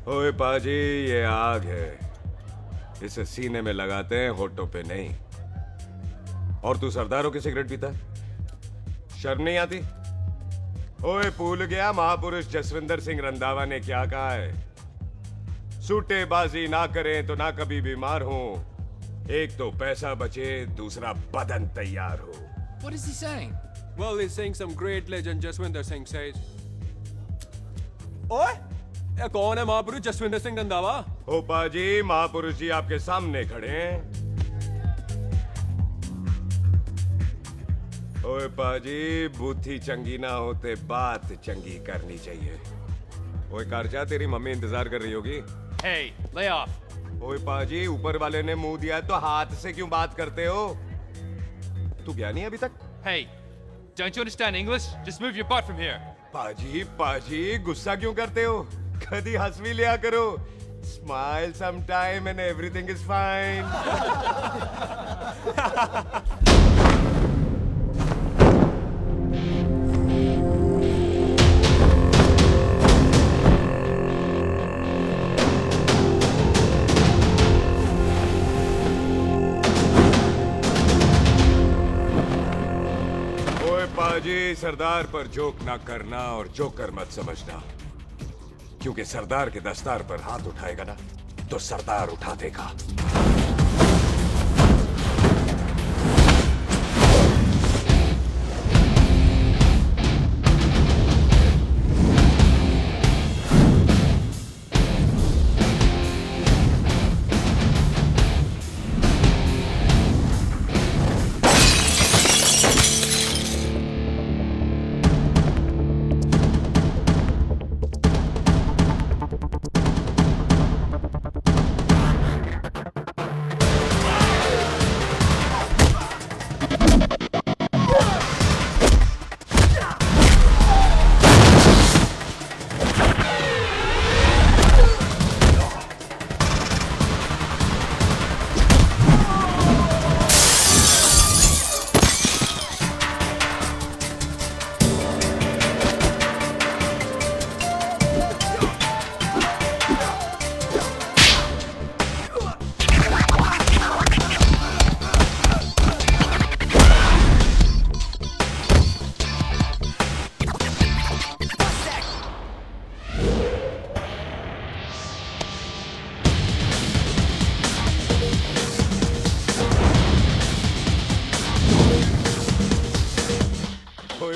ओए पाजी, ये आग है, इसे सीने में लगाते हैं, होठों पे नहीं। और तू सरदारों की सिगरेट पीता है? शर्म नहीं आती? ओए भूल गया महापुरुष जसविंदर सिंह रंधावा ने क्या कहा है? सूटेबाजी ना करें तो ना कभी बीमार हो। एक तो पैसा बचे, दूसरा बदन तैयार हो। What is he saying? Well, he's saying some great legend Jaswinder Singh says. ओए, ये कौन है महापुरुष जसविंदर सिंह रंधावा? ओ पाजी, महापुरुष जी आपके सामने खड़े हैं। ओए पाजी, बुद्धि चंगी ना होते बात चंगी करनी चाहिए। ओए कारजा, तेरी मम्मी इंतजार कर रही होगी। Hey, lay off. ओए पाजी, ऊपर वाले ने मुंह दिया है तो हाथ से क्यों बात करते हो? तू गया नहीं अभी तक? Hey, don't you understand English? Just move your butt from here. पाजी, गुस्सा क्यों करते हो? कभी हंस भी लिया करो। Smile sometime and everything is fine. पाजी, सरदार पर जोक ना करना और जोकर मत समझना, क्योंकि सरदार के दस्तार पर हाथ उठाएगा ना तो सरदार उठा देगा।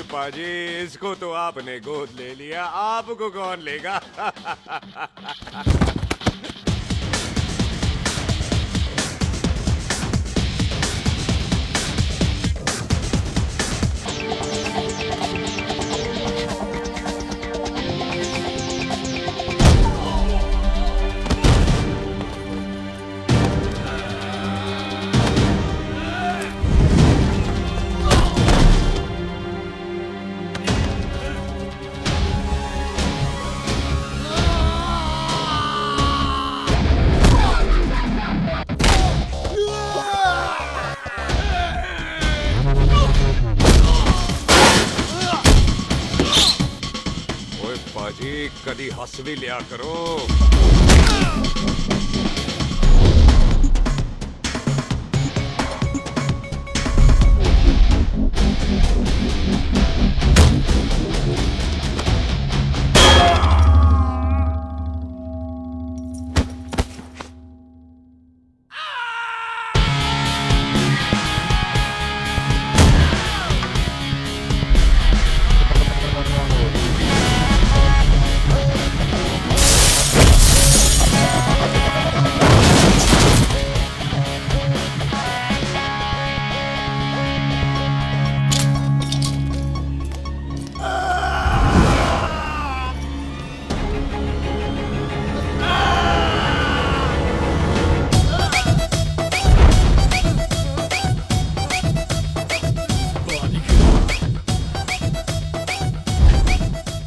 पाजी, इसको तो आपने गोद ले लिया, आपको कौन लेगा? कदी हंस भी लिया करो।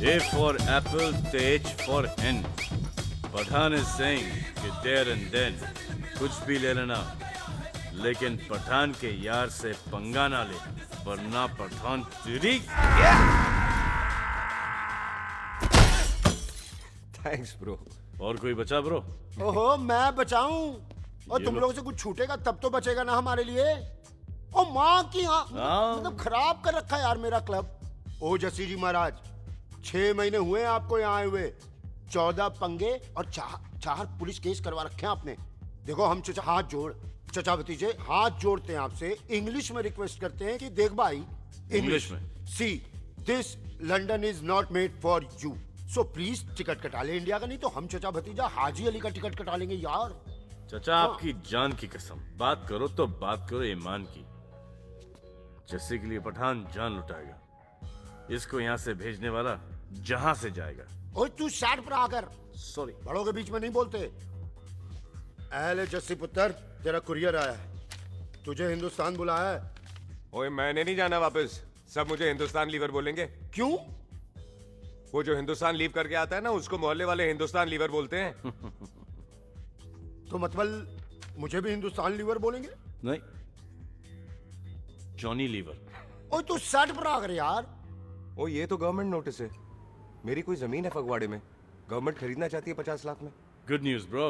A for apple, the H for hen. Pathan is saying कि there and then कुछ भी ले लेना, लेकिन पठान के यार से पंगा ना ले, वरना पठान तेरी। Thanks bro. और कोई बचा ब्रो? ओहो, मैं बचाऊं? और ये तुम लो। लोगों से कुछ छूटेगा तब तो बचेगा ना हमारे लिए। ओ माँ की हाँ, हाँ। मतलब खराब कर रखा है यार मेरा क्लब। ओ जसी जी महाराज, 6 महीने हुए हैं आपको यहाँ आए हुए, 14 पंगे और 4 पुलिस केस करवा रखे हैं आपने। देखो हम चचा हाथ जोड़, चचा भतीजे हाथ जोड़ते हैं आपसे, इंग्लिश में रिक्वेस्ट करते हैं कि देख भाई, इंग्लिश में? See this London is not made for you, so please ticket कटा ले इंडिया का, नहीं तो हम चचा भतीजा हाजी अली का टिकट कटा लेंगे यार। चाचा आपकी जान की कसम, बात करो तो बात करो ईमान की। जस्सी के लिए पठान जान लुटाएगा, इसको यहाँ से भेजने वाला जहां से जाएगा। ओए तू साइड पर आकर, सॉरी। बड़ों के बीच में नहीं बोलते। अहले जस्सी पुत्र, तेरा कुरियर आया है, तुझे हिंदुस्तान बुलाया है। ओए मैंने नहीं जाना वापस, सब मुझे हिंदुस्तान लीवर बोलेंगे। क्यों? वो जो हिंदुस्तान लीव करके आता है ना, उसको मोहल्ले वाले हिंदुस्तान लीवर बोलते हैं। तो मतलब मुझे भी हिंदुस्तान लीवर बोलेंगे? नहीं, जॉनी लीवर। ओए तू साइड पर आकर यार। ओ ये तो गवर्नमेंट नोटिस है, मेरी कोई जमीन है फगवाड़े में, गवर्नमेंट खरीदना चाहती है 50 लाख में। Good news bro.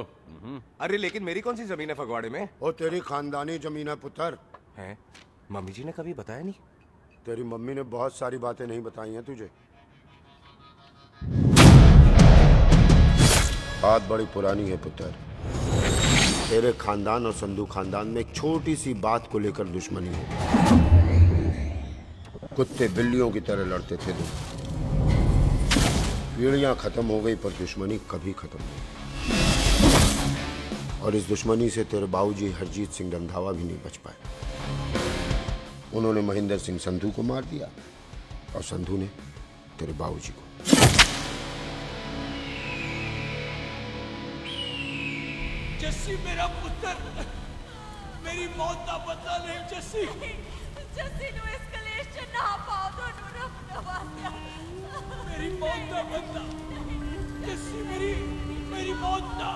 अरे लेकिन मेरी कौन सी जमीन है फगवाड़े में? ओ तेरी खानदानी जमीन है पुत्र। है? मम्मी जी ने कभी बताया नहीं। तेरी मम्मी ने बहुत सारी बातें नहीं बताई हैं तुझे। बात बड़ी पुरानी है पुत्र, तेरे खानदान और संधू खानदान में एक छोटी सी बात को लेकर दुश्मनी है। कुत्ते बिल्लियों की तरह लड़ते थे तुम, पीढ़ियां खत्म हो गई पर दुश्मनी कभी खत्म नहीं। और इस दुश्मनी से तेरे बाबूजी हरजीत सिंह रंधावा भी नहीं बच पाए। उन्होंने महेंद्र सिंह संधू को मार दिया और संधू ने तेरे बाबूजी को। जस्सी मेरा पुत्र, मेरी मौत का बदला ले जस्सी। जस्सी नु इस कलेश च ना पाओ, दोनों रब नवाज़िया। मेरी मौत का बदला जस्सी, मेरी मौत का।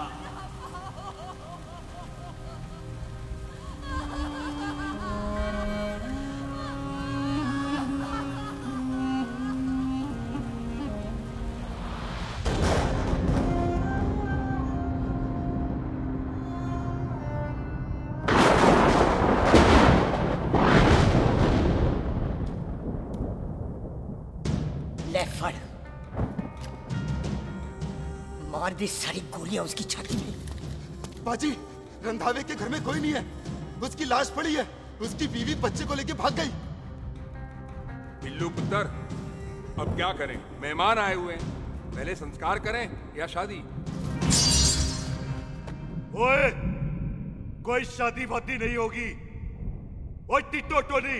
ले फड़, मार दी सारी गोलियां उसकी छाती में। बाजी, रंधावे के घर में कोई नहीं है, उसकी लाश पड़ी है, उसकी बीवी बच्चे को लेके भाग गई। बिल्लू पुत्र, अब क्या करें? मेहमान आए हुए हैं, पहले संस्कार करें या शादी? ओए, कोई शादी वादी नहीं होगी। ओए टिटो टोनी,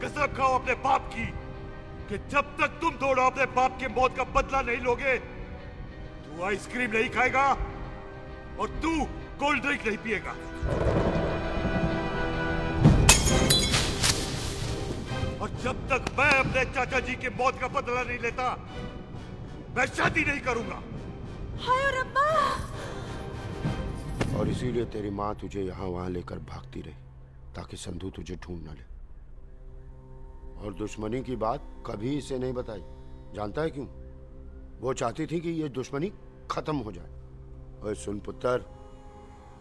कसम खाओ अपने बाप की कि जब तक तुम दोनों अपने बाप के मौत का बदला नहीं लोगे, तू आइसक्रीम नहीं खाएगा और तू कोल्ड ड्रिंक नहीं पिएगा। और जब तक मैं अपने चाचा जी के मौत का बदला नहीं लेता, मैं शादी नहीं करूंगा। हाय रब्बा! और इसीलिए तेरी माँ तुझे यहाँ वहां लेकर भागती रही, ताकि संधू तुझे ढूंढ न ले। और दुश्मनी की बात कभी इसे नहीं बताई, जानता है क्यों? वो चाहती थी कि ये दुश्मनी खत्म हो जाए। ओए सुन पुत्र,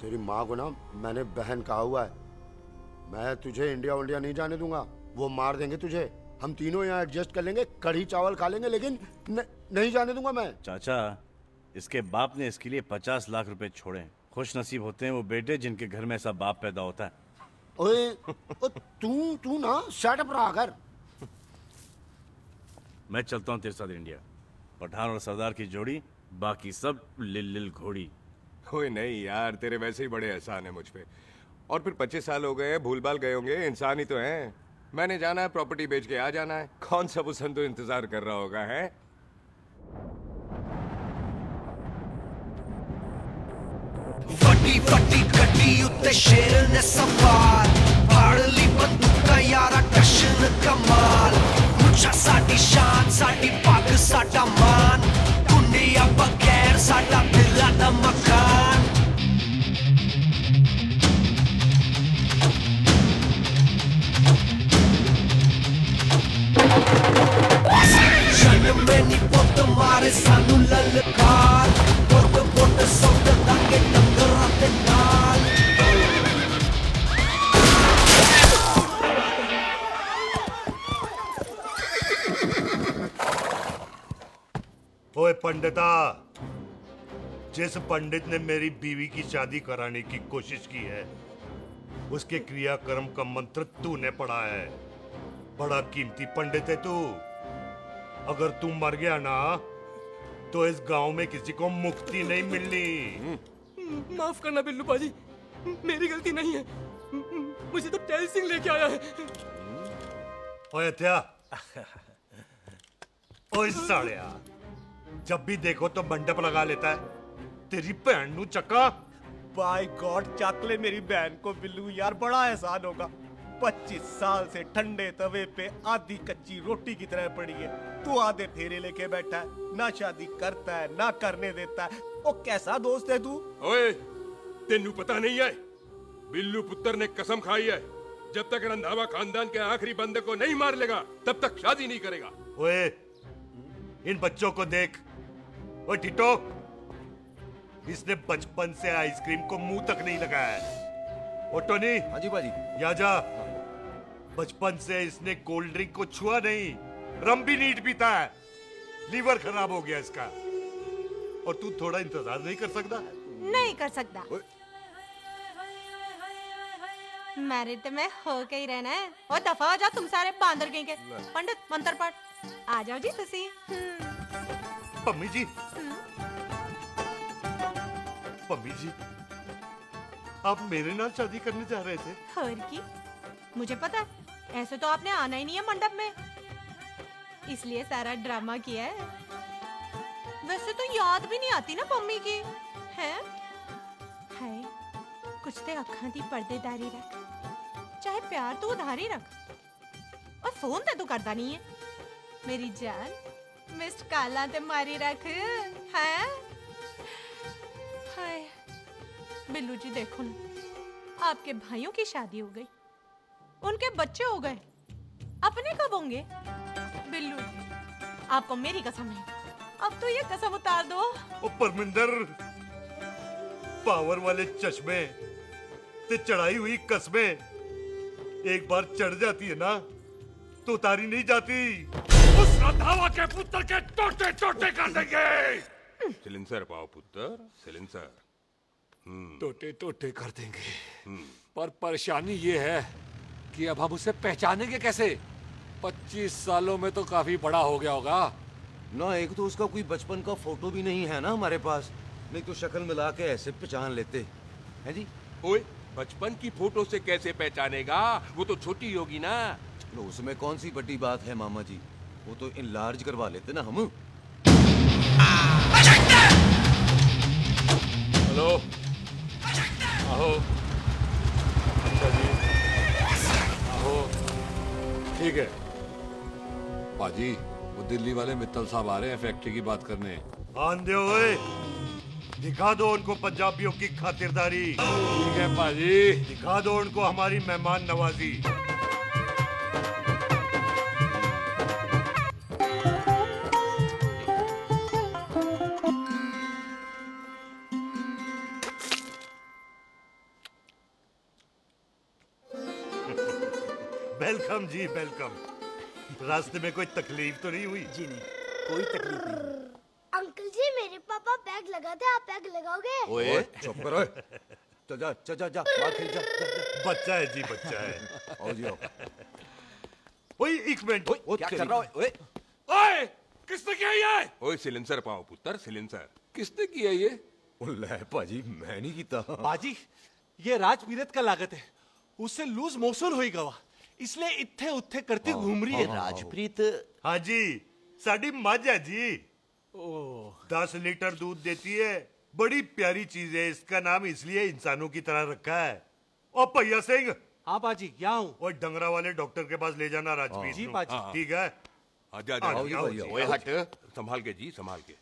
तेरी माँ को ना मैंने बहन कहा हुआ है, मैं तुझे इंडिया इंडिया नहीं जाने दूंगा। वो मार देंगे तुझे, हम तीनों यहाँ एडजस्ट कर लेंगे, कढ़ी चावल खा लेंगे, लेकिन नहीं जाने दूंगा मैं। चाचा, इसके बाप ने इसके लिए 50 लाख रुपए छोड़े। खुश नसीब होते हैं वो बेटे जिनके घर में ऐसा बाप पैदा होता है। ओए तू ना सेटअप रहा कर। मैं चलता हूँ तेरे साथ इंडिया। पठान और सरदार की जोड़ी, बाकी सब लिल घोड़ी। ओए नहीं यार, तेरे वैसे ही बड़े एहसान है मुझ पे। और फिर 25 साल हो गए, भूल भाल गए होंगे, इंसान ही तो हैं। मैंने जाना है, प्रॉपर्टी बेच के आ जाना है। कौन सा वो संधू इंतजार कर रहा होगा, है? फटी फटी गड्डी उत्ते शेर ने सवार, फाड़ ली बंदूका यारा टशन कमाल। मुझा साडी शान, साडी पग, साडा मान, दुनिया बगैर साडा दिला दा मकान। जन्म में नी पुत मारे सानू ललकार, पुत ओए पंडिता, जिस पंडित ने मेरी बीवी की शादी कराने की कोशिश की है, उसके क्रियाकर्म का मंत्र तूने पढ़ा है। बड़ा कीमती पंडित है तू। अगर तू मर गया ना, तो इस गांव में किसी को मुक्ति नहीं मिलनी। माफ करना बिल्लू पाजी, मेरी गलती नहीं है। मुझे तो टेल सिंह लेके आया है। ओए हत्या, ओए सालिया, जब भी देखो तो मंडप लगा लेता है। तेरी भैन नू चक्का। बाय गॉड, चक ले मेरी बहन को बिल्लू यार, बड़ा एहसान होगा। 25 साल से ठंडे तवे पे आधी कच्ची रोटी की तरह पड़ी है। तू आधे फेरे लेके बैठा है, ना शादी करता है ना करने देता है। ओ कैसा दोस्त है तू? ओए, तेनू पता नहीं है, बिल्लू पुत्र ने कसम खाई है, जब तक रंधावा खानदान के आखिरी बंदे को नहीं मार लेगा तब तक शादी नहीं करेगा। ओए, इन बच्चों को देख। ओए टिटो, इसने बचपन से आइसक्रीम को मुंह तक नहीं लगाया है। ओ टोनी। हाँ जी बाजी। या जा। बचपन से इसने कोल्ड ड्रिंक को छुआ नहीं, रम भी नीट पीता है। लीवर खराब हो गया इसका। और तू थोड़ा इंतजार नहीं कर सकता? नहीं कर सकता। मैरिड तो मैं हो के ही रहना है। और दफा हो जाओ तुम सारे बांदर कहीं के। पंडित मंत्र पढ़। आ जाओ जी तुसी। पम्मी जी, पम्मी जी, आप मेरे नाल शादी करने जा रहे थे? और की मुझे पता है, ऐसे तो आपने आना ही नहीं है मंडप में, इसलिए सारा ड्रामा किया है। वैसे तो याद भी नहीं आती ना पम्मी की है। कुछ ते अखां दी पर्देदारी रख, चाहे प्यार तू उधारी रख, और फोन ते तू करता नहीं है। मेरी जान, मिस्ड काला ते मारी रख है। हाय बिल्लू जी, देखो ना, आपके भाइयों की शादी हो गई, उनके बच्चे हो गए, अपने कब होंगे? बिल्लू जी, आपको मेरी कसम है, अब तो ये कसम उतार दो। ओ परमिंदर, पावर वाले चश्मे ते चढ़ाई हुई कस्में एक बार चढ़ जाती है ना, तो उतारी नहीं जाती। उस रंधावा के पुत्र के टोटे टोटे कर देंगे। सिलेंसर पाओ पुत्र, सिलेंसर। टोटे टोटे कर देंगे, पर परेशानी ये है कि अब हम उसे पहचानेंगे कैसे? 25 सालों में तो काफी बड़ा हो गया होगा ना। एक तो उसका कोई बचपन का फोटो भी नहीं है ना हमारे पास, नहीं तो शक्ल मिला के ऐसे पहचान लेते हैं जी। ओए, बचपन की फोटो से कैसे पहचानेगा? वो तो छोटी होगी ना। तो उसमें कौन सी बड़ी बात है मामा जी, वो तो इनलार्ज करवा लेते ना हम। हेलो, आहो। अच्छा जी, आहो। ठीक है पाजी, वो दिल्ली वाले मित्तल साहब आ रहे हैं फैक्ट्री की बात करने। आंधे ओए, दिखा दो उनको पंजाबियों की खातिरदारी। ठीक है पाजी। दिखा दो उनको हमारी मेहमान नवाजी। वेलकम जी, वेलकम। रास्ते में कोई तकलीफ तो नहीं हुई? जी नहीं, कोई तकलीफ नहीं। अंकल जी, मेरे पापा बैग लगाते, आप बैग लगाओगे? ओए चुप करो। चल जा चल जा जा, बाहर खेल जा, जा, जा। बच्चा है जी, बच्चा है। आओ जी आओ। ओए एक मिनट। क्या कर रहा है? ओए ओए, किसने किया ये? ओए सिलेंसर पाओ पुत्र, सिलेंसर। किसने किया ये? ले भाजी, मैं नहीं कीता। बाजी, ये राजपीरत का लागत है, उससे लूज मोशन होई गवा, इसलिए इत्थे उत्थे करती घूम रही है। राजप्रीत? हाँ जी, साड़ी मझ है जी। 10 लीटर दूध देती है, बड़ी प्यारी चीज है। इसका नाम इसलिए इंसानों की तरह रखा है। ओ भैया सिंह। हाँ बाजी, क्या हूँ? और डंगरा वाले डॉक्टर के पास ले जाना राजपीत जी को। बाजी। ठीक है। आजा आओ जी, आओ जी, ओए आओ हट, संभाल के जी, संभाल के।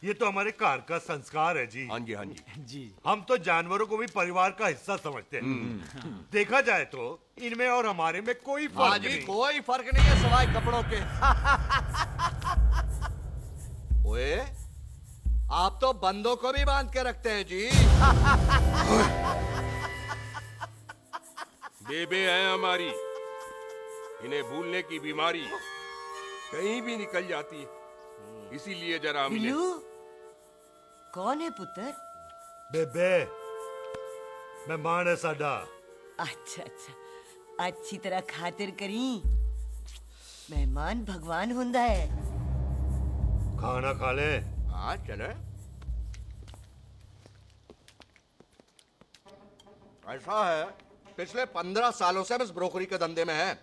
ये तो हमारे घर का संस्कार है जी। हाँ जी, हाँ जी। जी। हम तो जानवरों को भी परिवार का हिस्सा समझते हैं। देखा जाए तो इनमें और हमारे में कोई फर्क नहीं। कोई फर्क नहीं है सवाए कपड़ों के। ओए, आप तो बंदों को भी बांध के रखते हैं जी। बेबे है हमारी, इन्हें भूलने की बीमारी कहीं भी निकल जाती है। इसीलिए जरा मिले। बिल्लू कौन है पुत्र? बेबे मेहमान है साडा। अच्छा अच्छा, अच्छी तरह खातिर करी। मेहमान भगवान हुंदा है। खाना खा ले। हाँ चले। ऐसा है, पिछले 15 सालों से हम इस ब्रोकरी के धंधे में हैं।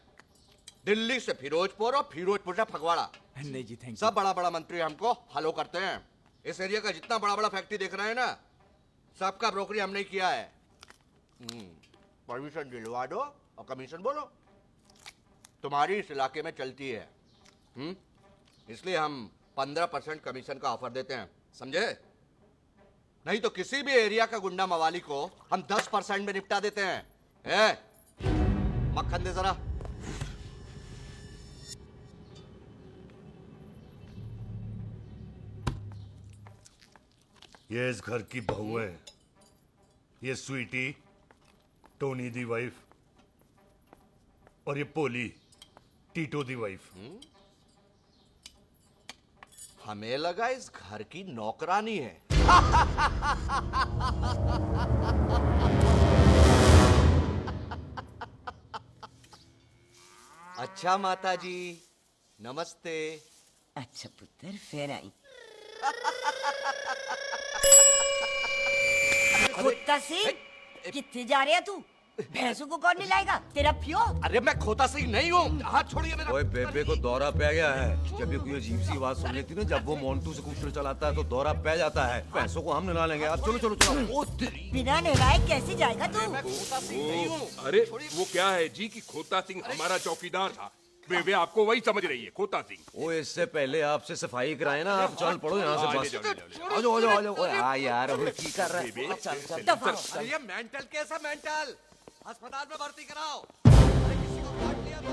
दिल्ली से फिरोजपुर और फिरोजपुर से फगवाड़ा। नहीं जी थैंक सब बड़ा बड़ा मंत्री हमको फॉलो करते हैं। इस एरिया का जितना बड़ा बड़ा फैक्ट्री देख रहे हैं ना, सबका ब्रोकरी हमने किया है। परमिशन दिलवा दो और कमीशन बोलो। तुम्हारी इस इलाके में चलती है। इसलिए हम 15% कमीशन का ऑफर देते हैं, समझे? नहीं तो किसी भी एरिया का गुंडा मवाली को हम 10% में निपटा देते हैं। मक्खन दे जरा। ये इस घर की बहू है। ये स्वीटी, टोनी दी वाइफ, और ये पोली, टीटो दी वाइफ। हमें लगा इस घर की नौकरानी है। अच्छा माता जी, नमस्ते। अच्छा पुत्र, फिर आई। खोता सिंह, कितने जा रहे है तू? भैंसों को कौन निलाएगा? तेरा प्यो? अरे मैं खोता सिंह नहीं हूँ। हाथ छोड़िए मेरा। ओए बेबे को दौरा पै गया है। जब भी कोई अजीब सी आवाज सुन लेती ना, जब वो मोन्टू स्कूटर चलाता है तो दौरा पै जाता है। पैसों को हम निला लेंगे। अब चलो चलो चलो। बिना नहलाए कैसे जाएगा तू? अरे वो क्या है जी कि खोता सिंह हमारा चौकीदार था। बेबे आपको वही समझ रही है, खोता सिंह। ओ इससे पहले आपसे सफाई कराए ना, आप चल पड़ो यहाँ से बस। आ जाओ आ जाओ आ जाओ। ओए हाँ यार, अब की कर रहा है? चल चल। अरे ये मेंटल केस है, मेंटल। अस्पताल में भर्ती कराओ। अरे किसी को काट लिया तो।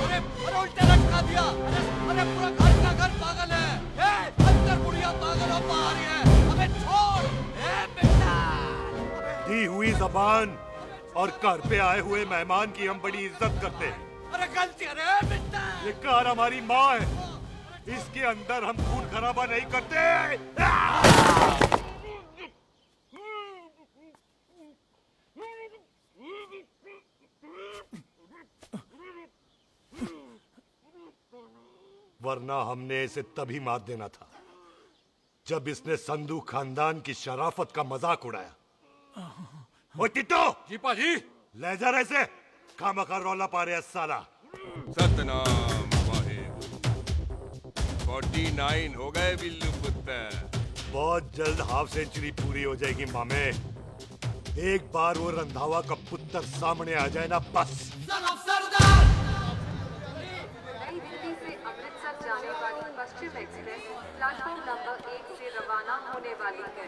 अरे उल्टे लटका दिया। अरे पूरा घर का घर पागल है। अंदर बुढ़िया पागल और बाहर है। अबे छोड़। बेटा दी हुई जबान और घर पे आए हुए मेहमान की हम बड़ी इज्जत करते हैं। अरे गलती है बेटा। ये कार हमारी माँ है। इसके अंदर हम खून खराबा नहीं करते। वरना हमने इसे तभी मार देना था जब इसने संधू खानदान की शराफत का मजाक उड़ाया। ओ टिट्टो जी पाजी, ले जा रहे से। खामखा रौला पा रहे साला। सतनाम वाहेगुरु। 49 हो गए बिल्लू पुत्र। बहुत जल्द हाफ सेंचुरी पूरी हो जाएगी मामे। एक बार वो रंधावा का पुत्र सामने आ जाए ना, बस। नई दिल्ली से अमृतसर जाने वाली पश्चिम एक्सप्रेस प्लेटफॉर्म नंबर 1 से रवाना होने वाली है।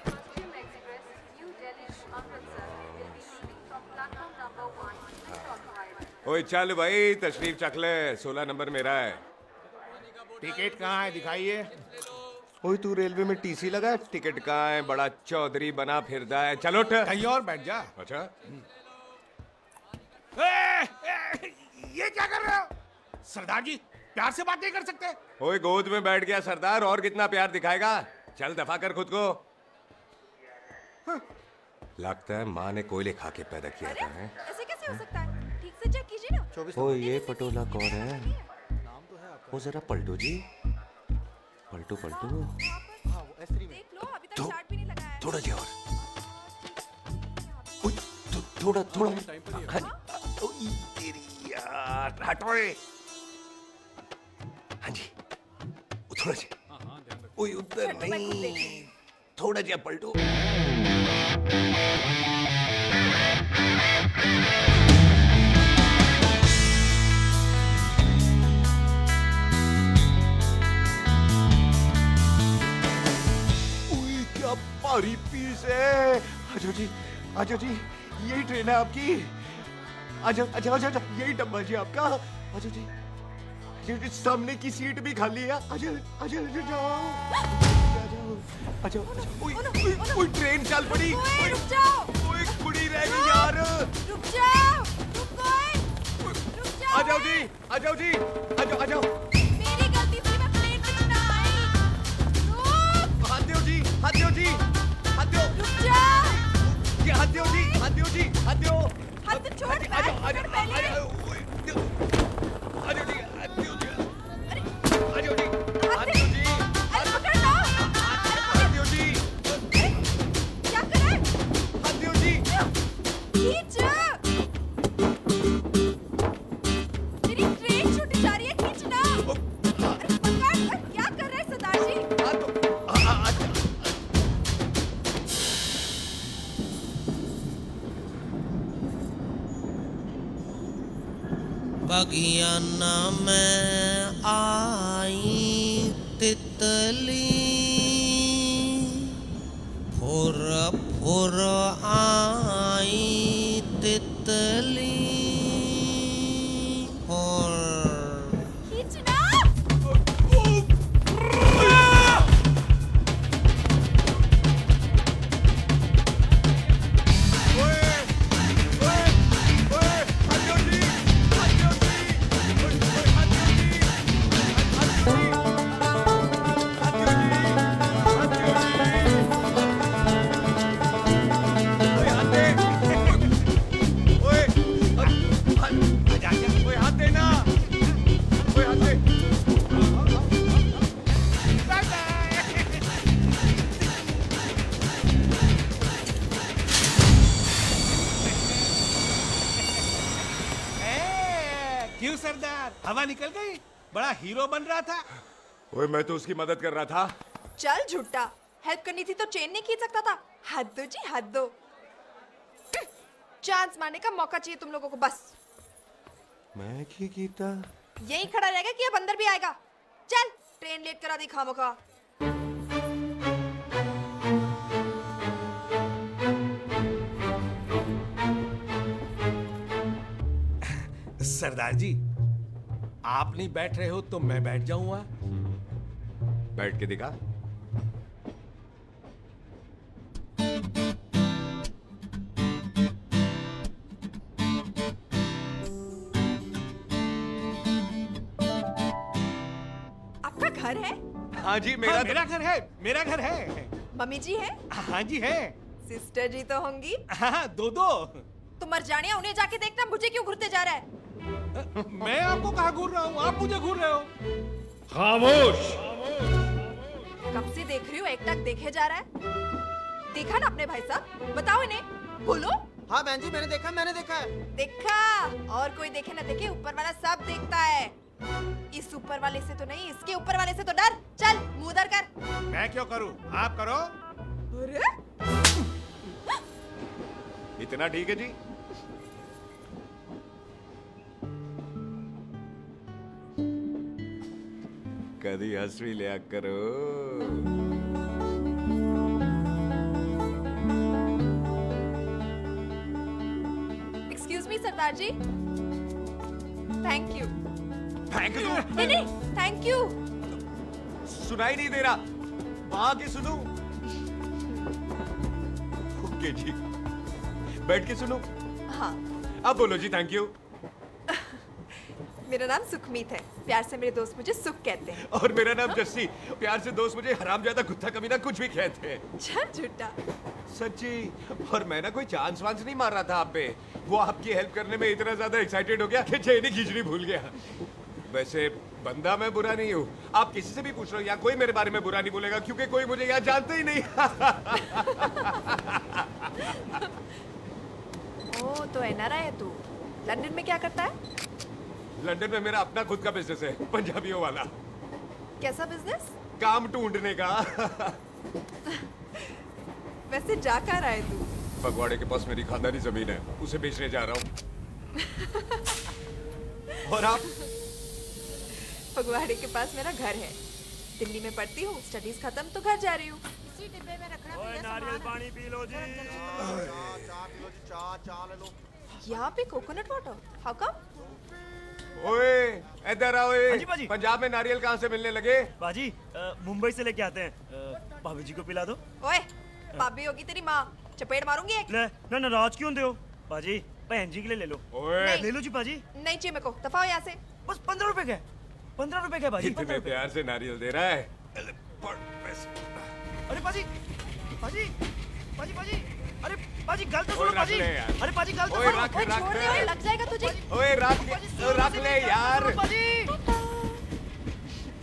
Paschim Express New Delhi Amritsar will be leaving from platform number 1 to ओए चल भाई, तशरीफ चख ले। 16 नंबर मेरा है। टिकट कहाँ है, दिखाइए। ओए तू रेलवे में टीसी लगा है? टिकट कहाँ है? बड़ा चौधरी बना फिरदा है। चलो उठ। कहीं और बैठ जा। अच्छा ये क्या कर रहे हो? सरदार जी प्यार से बात नहीं कर सकते? ओए गोद में बैठ गया सरदार, और कितना प्यार दिखाएगा? चल दफा कर खुद को। लगता है माँ ने कोयले खा के पैदा किया था। ऐसे कैसे हो सकता है? ठीक से चेक कीजिए ना। ओ ये पटोला कौन है? वो जरा पलटू जी, पलटू पलटू। देख लो, अभी तक चार्ट भी नहीं लगाया है। थोड़ा जी और। थोड़ा थोड़ा। तेरी यार हटो। हाँ जी, थोड़ा जी। ओए उधर नहीं, थोड़ा जी पलटू। क्या भारी पीस है। आजो जी, आजो जी, यही ट्रेन है आपकी। आजो आजो आजो, यही डब्बा जी आपका। आजो जी, ये सामने की सीट भी खाली है। आजो आजो आजो जाओ। अच्छा ओए ट्रेन चल पड़ी। रुक जाओ। ओए कुड़ी रह गई यार। रुक जाओ। रुक जाओ। आ जाओ जी, आ जाओ जी, आ जाओ, आ जाओ। मेरी गलती थी, मैं प्लेन में ना आई। रुक। हाथ दो जी, हाथ दो जी, हाथ दो। रुक जाओ। ये हाथ दो जी, हाथ दो जी, हाथ दो। हाथ तो छोड़। आ जाओ, आ जाओ, आ जाओ, आ जाओ जी, हाथ दो जी, आ जाओ जी, हाथ दो जी, हाथ दो जी, अरे पकड़ लो। हाथ दो जी, क्या कर रहा है? हाथ दो जी। खींच। मेरी ट्रेन छूटी जा रही है, खींचना। अरे पकड़। क्या कर रहे हैं सरदार जी? बगियाना में आई तितली फुर फुर आई तितली फुर। खींचना। क्यों सरदार, हवा निकल गई? बड़ा हीरो बन रहा था। ओए मैं तो उसकी मदद कर रहा था। चल झूठा, हेल्प करनी थी तो चेन नहीं खींच सकता था। हद दो जी, हद दो। चांस मारने का मौका चाहिए तुम लोगों को बस। मैं की कीता? यही खड़ा रहेगा कि अब अंदर भी आएगा? चल, ट्रेन लेट करा दी खामोखा। सरदार जी, आप नहीं बैठ रहे हो तो मैं बैठ जाऊंगा। बैठ के दिखा। आपका घर है? हाँ जी, मेरा मेरा घर है, मेरा घर है। मम्मी जी है? हाँ जी है। सिस्टर जी तो होंगी? हाँ, दो दो। तुम मर जानिया, उन्हें जाके देखना मुझे क्यों घूरते जा रहा है। मैं आपको कहाँ घूर रहा हूँ, आप मुझे घूर रहे हो। खामोश। कब से देख रही हूँ, एक टक देखे जा रहा है। देखा ना अपने भाई साहब, बताओ इन्हें, बोलो। हाँ बहन जी, मैंने देखा है। देखा? और कोई देखे ना देखे, ऊपर वाला सब देखता है। इस ऊपर वाले से तो नहीं, इसके ऊपर वाले से तो डर। चल मुंह उधर कर। मैं क्यों करूँ, आप करो। अरे इतना ठीक है जी? कभी हंस भी लिया करो। Excuse me Sardar ji. Thank you. Thank you? नहीं, थैंक यू। सुनाई नहीं दे रहा, वहां के सुनूं? ओके जी, बैठ के सुनो। हाँ। अब बोलो जी थैंक यू। मेरा नाम सुखमीत है, प्यार से मेरे दोस्त मुझे सुख कहते हैं। और मेरा नाम जस्सी, प्यार से दोस्त मुझे हरामजादा कुत्ता कमीना कुछ भी कहते हैं। चल झूठा। सच्ची। और मैं ना कोई चांस वांस नहीं मार रहा था आप पे, वो आपकी हेल्प करने में इतना ज्यादा एक्साइटेड हो गया कि चेन ही खींचनी भूल गया। वैसे बंदा मैं बुरा नहीं हूँ, आप किसी से भी पूछ लो, यहाँ कोई मेरे बारे में बुरा नहीं बोलेगा क्योंकि कोई मुझे यहाँ जानते ही नहीं। ओ तो एनआरआई है तू। लंदन में क्या करता है? लंदन में मेरा अपना खुद का बिजनेस है, पंजाबियों वाला। कैसा बिजनेस? काम ढूंढने का। वैसे जा कहाँ रहा है तू? फगवाड़े के पास मेरी खानदानी जमीन है, उसे बेचने जा रहा हूँ। और आप? फगवाड़े के पास मेरा घर है, दिल्ली में पढ़ती हूँ, स्टडीज खत्म तो घर जा रही हूँ। इसी डिब्बे में रखना। नारियल पानी पी लो जी। चाय पी लो जी, चाय ले लो। यहाँ पे कोकोनट वाटर? How come? ओए इधर आओ। हाँ जी बाजी। पंजाब में नारियल कहाँ से मिलने लगे? बाजी मुंबई से लेके आते हैं। भाभी जी को पिला दो। ओए भाभी होगी तेरी माँ, चपेट मारूंगी एक। ले ना नाराज क्यों दे हो बाजी, बहन जी के लिए ले लो। ओए ले लो जी बाजी। नहीं चाहिए मेरे को, दफा हो यहाँ से। बस 15 रुपए के, 15 रुपए के बाजी। इतने प्यार से नारियल दे रहा है। अरे बाजी बाजी बाजी बाजी, अरे बाजी गल तो सुनो बाजी। अरे बाजी गल तो ओए सुनो। रख छोड़ दे, ओए लग जाएगा तुझे। ओए रख ले यार।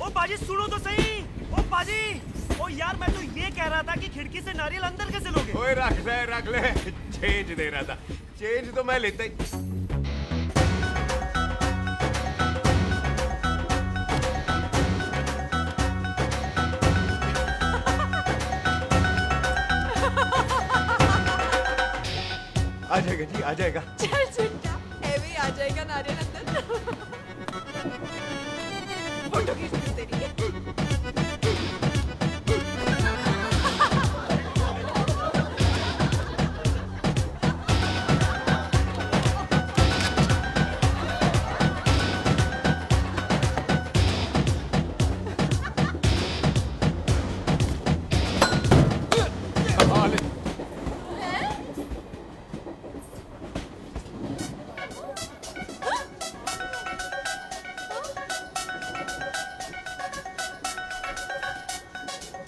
ओ बाजी सुनो तो सही। ओ बाजी, ओ यार मैं तो ये कह रहा था कि खिड़की से नारियल अंदर कैसे लोगे? ओए रख ले। चेंज दे रहा था, चेंज तो मैं लेता ही। आ जाएगा जी, आ जाएगा। चल झुट्टा, हैवी आ जाएगा नारियल अंदर। फोटो खींच तेरी।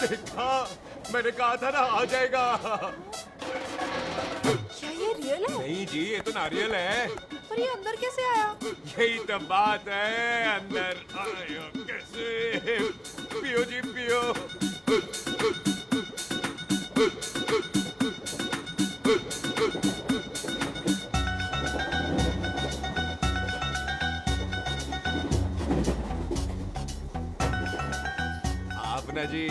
देखा, मैंने कहा था ना आ जाएगा। क्या ये रियल है? नहीं जी, ये तो नारियल है। पर ये अंदर कैसे आया? यही तो बात है, अंदर आया कैसे? पियो जी पियो। आप ना जी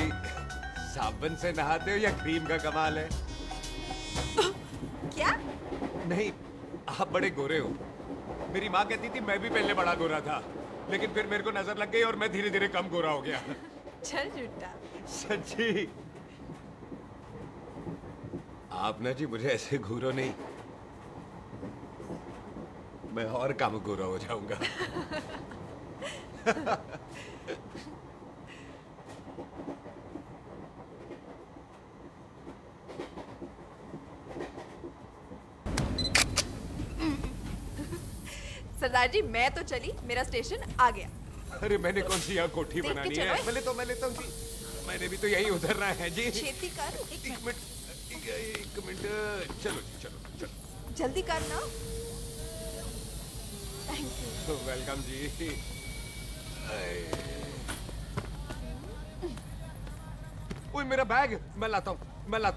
साबुन से नहाते हो या क्रीम का कमाल है? क्या? नहीं, आप बड़े गोरे हो। मेरी माँ कहती थी मैं भी पहले बड़ा गोरा था, लेकिन फिर मेरे को नजर लग गई और मैं धीरे धीरे कम गोरा हो गया। चल झूठा। सच्ची। आप ना जी मुझे ऐसे घूरो नहीं, मैं और कम गोरा हो जाऊंगा। सरदार जी मैं तो चली, मेरा स्टेशन आ गया। अरे मैंने कौन सी यहाँ कोठी देख के बनानी चलो। है? मैं लेता हूँ जी। मैंने भी तो यही उधरना है जी। छेती कर। एक मिनट। चलो जी, चलो। जल्दी करना। Thank you. वेलकम जी। ओए मेरा बैग, मैं लाता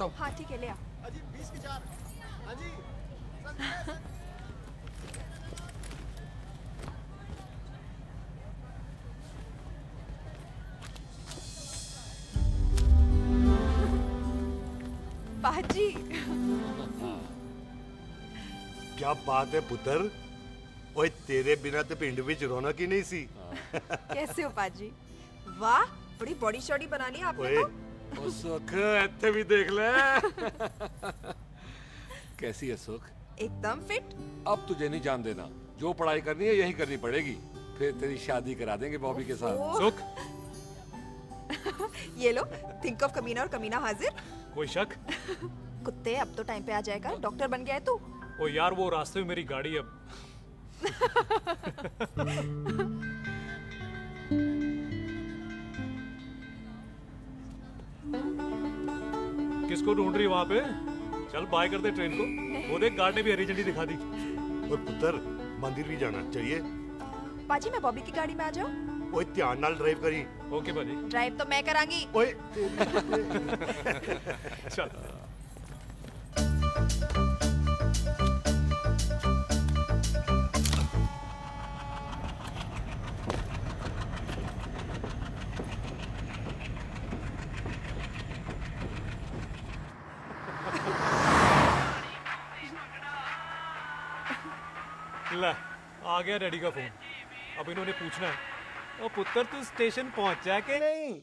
हूँ। हाँ ठीक है, ले आ। अजी 20 की 4। अजी बाजी। क्या बात है पुत्र, ओए तेरे बिना तो पिंड विच रौनक ही नहीं सी। कैसे हो पाजी? वाह, बड़ी बॉडी शॉडी बना ली आपने तो। ओ सुख, इत्थे भी देख ले। कैसी है सुख? एकदम फिट। अब तुझे नहीं जान देना, जो पढ़ाई करनी है यही करनी पड़ेगी, फिर तेरी शादी करा देंगे बॉबी के साथ। सुख, ये लो, थिंक ऑफ कमीना और कमीना हाजिर। कोई शक? कुत्ते अब तो टाइम पे आ जाएगा, डॉक्टर बन गया है तू। ओ यार वो रास्ते में मेरी गाड़ी अब। किसको ढूंढ रही वहां पे? चल बाय कर दे ट्रेन को। वो देख गार्ड ने भी हरी झंडी दिखा दी। और पुत्र मंदिर भी जाना चाहिए। पाजी मैं बॉबी की गाड़ी में आ जाऊं? ओए ध्यान नाल ड्राइव करी। ओके बाजी। ड्राइव तो मैं करांगी। ओए चल। ला, आ गया डैडी का फोन। अब इन्होंने पूछना है, ओ पुत्र तू स्टेशन पहुंचा के नहीं?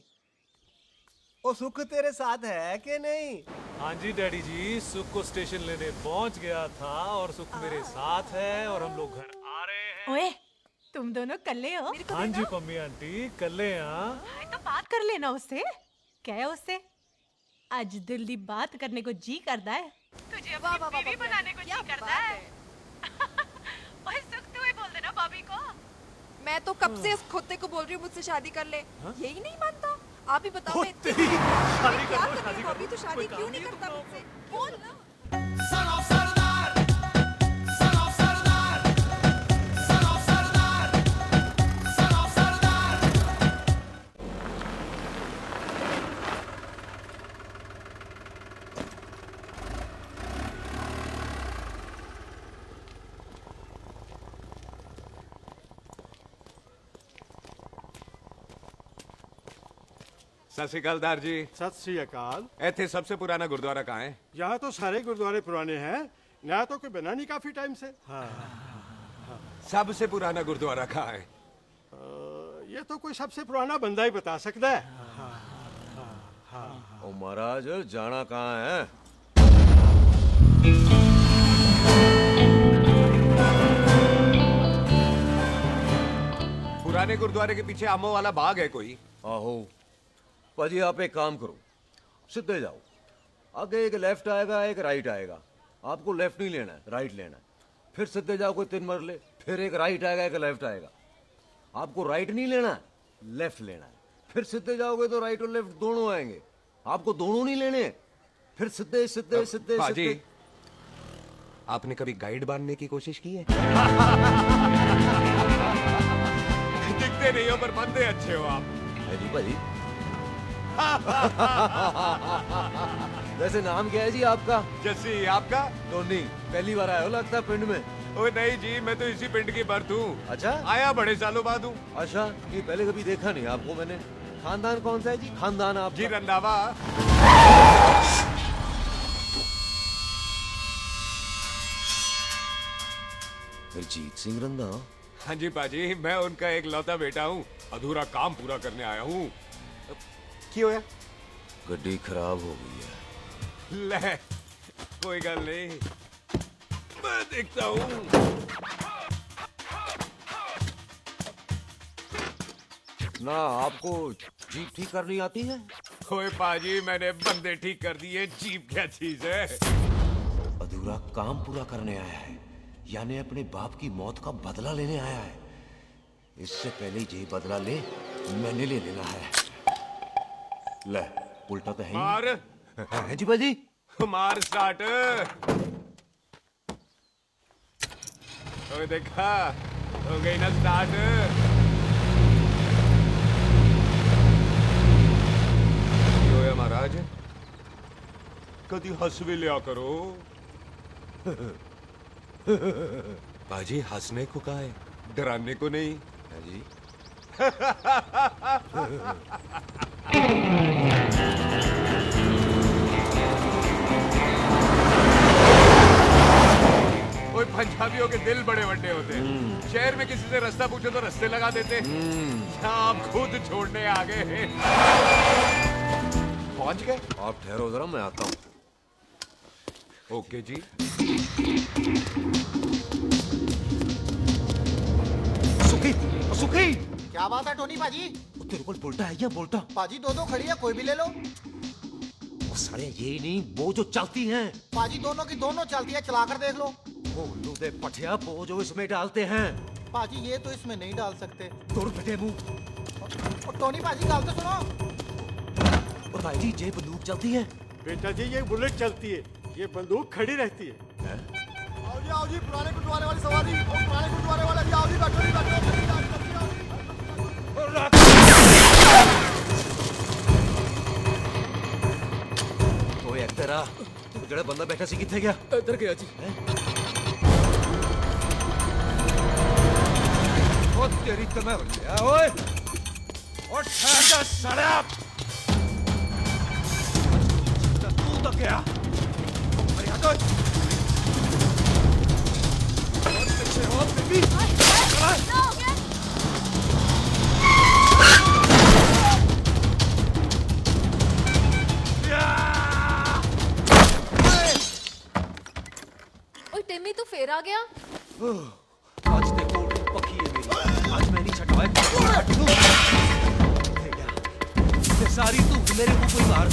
ओ सुख तेरे साथ है कि नहीं? हाँ जी डैडी जी, सुख को स्टेशन लेने पहुंच गया था और सुख मेरे साथ है और हम लोग घर आ रहे हैं। ओए, तुम दोनों कल्ले हो? हाँ जी पम्मी आंटी कल्ले हाँ। तो बात कर लेना उससे। क्या है उससे? आज दिल दी बात करने को जी करता है। तुझे अपनी बीवी बनाने को जी करता है। ओए सुख तू ही बोल देना भाभी को। मैं तो कब से इस खोते को बोल रही हूँ मुझसे शादी कर ले, यही नहीं मानता। आप ही बताओ मैं शादी कर लो, शादी कर अभी तो शादी क्यों नहीं करता मुझसे? बोल ना। सत श्री अकाल दार जी। सत श्री अकाल। ऐथे सबसे पुराना गुरुद्वारा कहाँ है? यहाँ तो सारे गुरुद्वारे पुराने हैं, नया तो कोई बना नहीं काफी टाइम से। सबसे पुराना गुरुद्वारा कहाँ है? ये तो कोई सबसे पुराना बंदा ही बता सकता है। ओ महाराज जाना कहाँ है? पुराने गुरुद्वारे के पीछे आमों वाला बाग है कोई? आहो पाजी आप एक काम करो, सीधे जाओ, आगे एक लेफ्ट आएगा एक राइट आएगा, आपको लेफ्ट नहीं लेना है राइट लेना है, फिर सीधे जाओ कोई 3 मरले, फिर एक राइट आएगा एक लेफ्ट आएगा, आपको राइट नहीं लेना है लेफ्ट लेना है, फिर सीधे जाओगे तो राइट और लेफ्ट दोनों आएंगे, आपको दोनों नहीं लेने, फिर सीधे सीधे सीधे पाजी आपने कभी गाइड बांधने की कोशिश की है? दिखते नहीं हो पर बंदे अच्छे हो आप। जी भाई। वैसे नाम क्या है जी आपका? जस्सी। आपका? टोनी। पहली बार आए हो लगता पिंड में। ओए नहीं जी, मैं तो इसी पिंड की बर्थ हूँ। अच्छा? आया बड़े सालों बाद हूँ। अच्छा, ये पहले कभी देखा नहीं आपको मैंने। खानदान कौन सा है जी? खानदान आप? जी रंधावा। जीत सिंह रंधावा? हाँ जी पाजी, मैं उनका एक लौता बेटा हूँ, अधूरा काम पूरा करने आया हूँ। क्यों है? गड्डी खराब हो गई है। ले, कोई गल नहीं, मैं देखता हूँ। ना आपको जीप ठीक करनी आती है? ओए पाजी, मैंने बंदे ठीक कर दिए, जीप क्या चीज है? अधूरा काम पूरा करने आया है, यानी अपने बाप की मौत का बदला लेने आया है। इससे पहले ये बदला ले, मैंने ले लेना है। ले, उल्टा तो है ही। मार। है जी बाजी? मार स्टार्ट। ओए देखा, हो गई ना स्टार्ट। क्यों है महाराज? कभी हंस भी लिया करो। बाजी हंसने को कहा है, डराने को नहीं। है जी? कोई पंजाबियों के दिल बड़े बड़े होते हैं। शहर में किसी से रास्ता पूछो तो रास्ते लगा देते। आप खुद छोड़ने आ गए। पहुंच गए? आप ठहरो जरा, मैं आता हूँ। ओके जी। सुखी, सुखी। क्या बात है टोनी पाजी? तेरे को बोलता है या बोलता? पाजी दो खड़ी है, कोई भी ले लो। सारे ये नहीं, वो जो चलती हैं। पाजी दोनों की दोनों चलती है, चला कर देख लो। वो लूदे पठिया, वो जो इसमें डालते हैं। पाजी ये तो इसमें नहीं डाल सकते। तोड़ बेटे मुंह। और टोनी पाजी गाल तो सुनो। और भाई जी ये बंदूक चलती है? बेटा जी ये बुलेट चलती है, ये बंदूक खड़ी रहती है। आओ जी पुराने गुरुद्वारे वाली सवारी, पुराने गुरुद्वारे वाले जी, आओ जी बैठो जी बैठो। ओए तेरा जड़ा बंदा बैठा सी किथे गया? इधर गया जी। ओ तेरी तो मैं ओए और ठहर जा साला। तू तो क्या? अरे आ तो हो बेबी। ओए टिम्मी तू फिर आ गया? आज देखो पक्की है मेरी। ये सारी तू मेरे मुंह पे मार।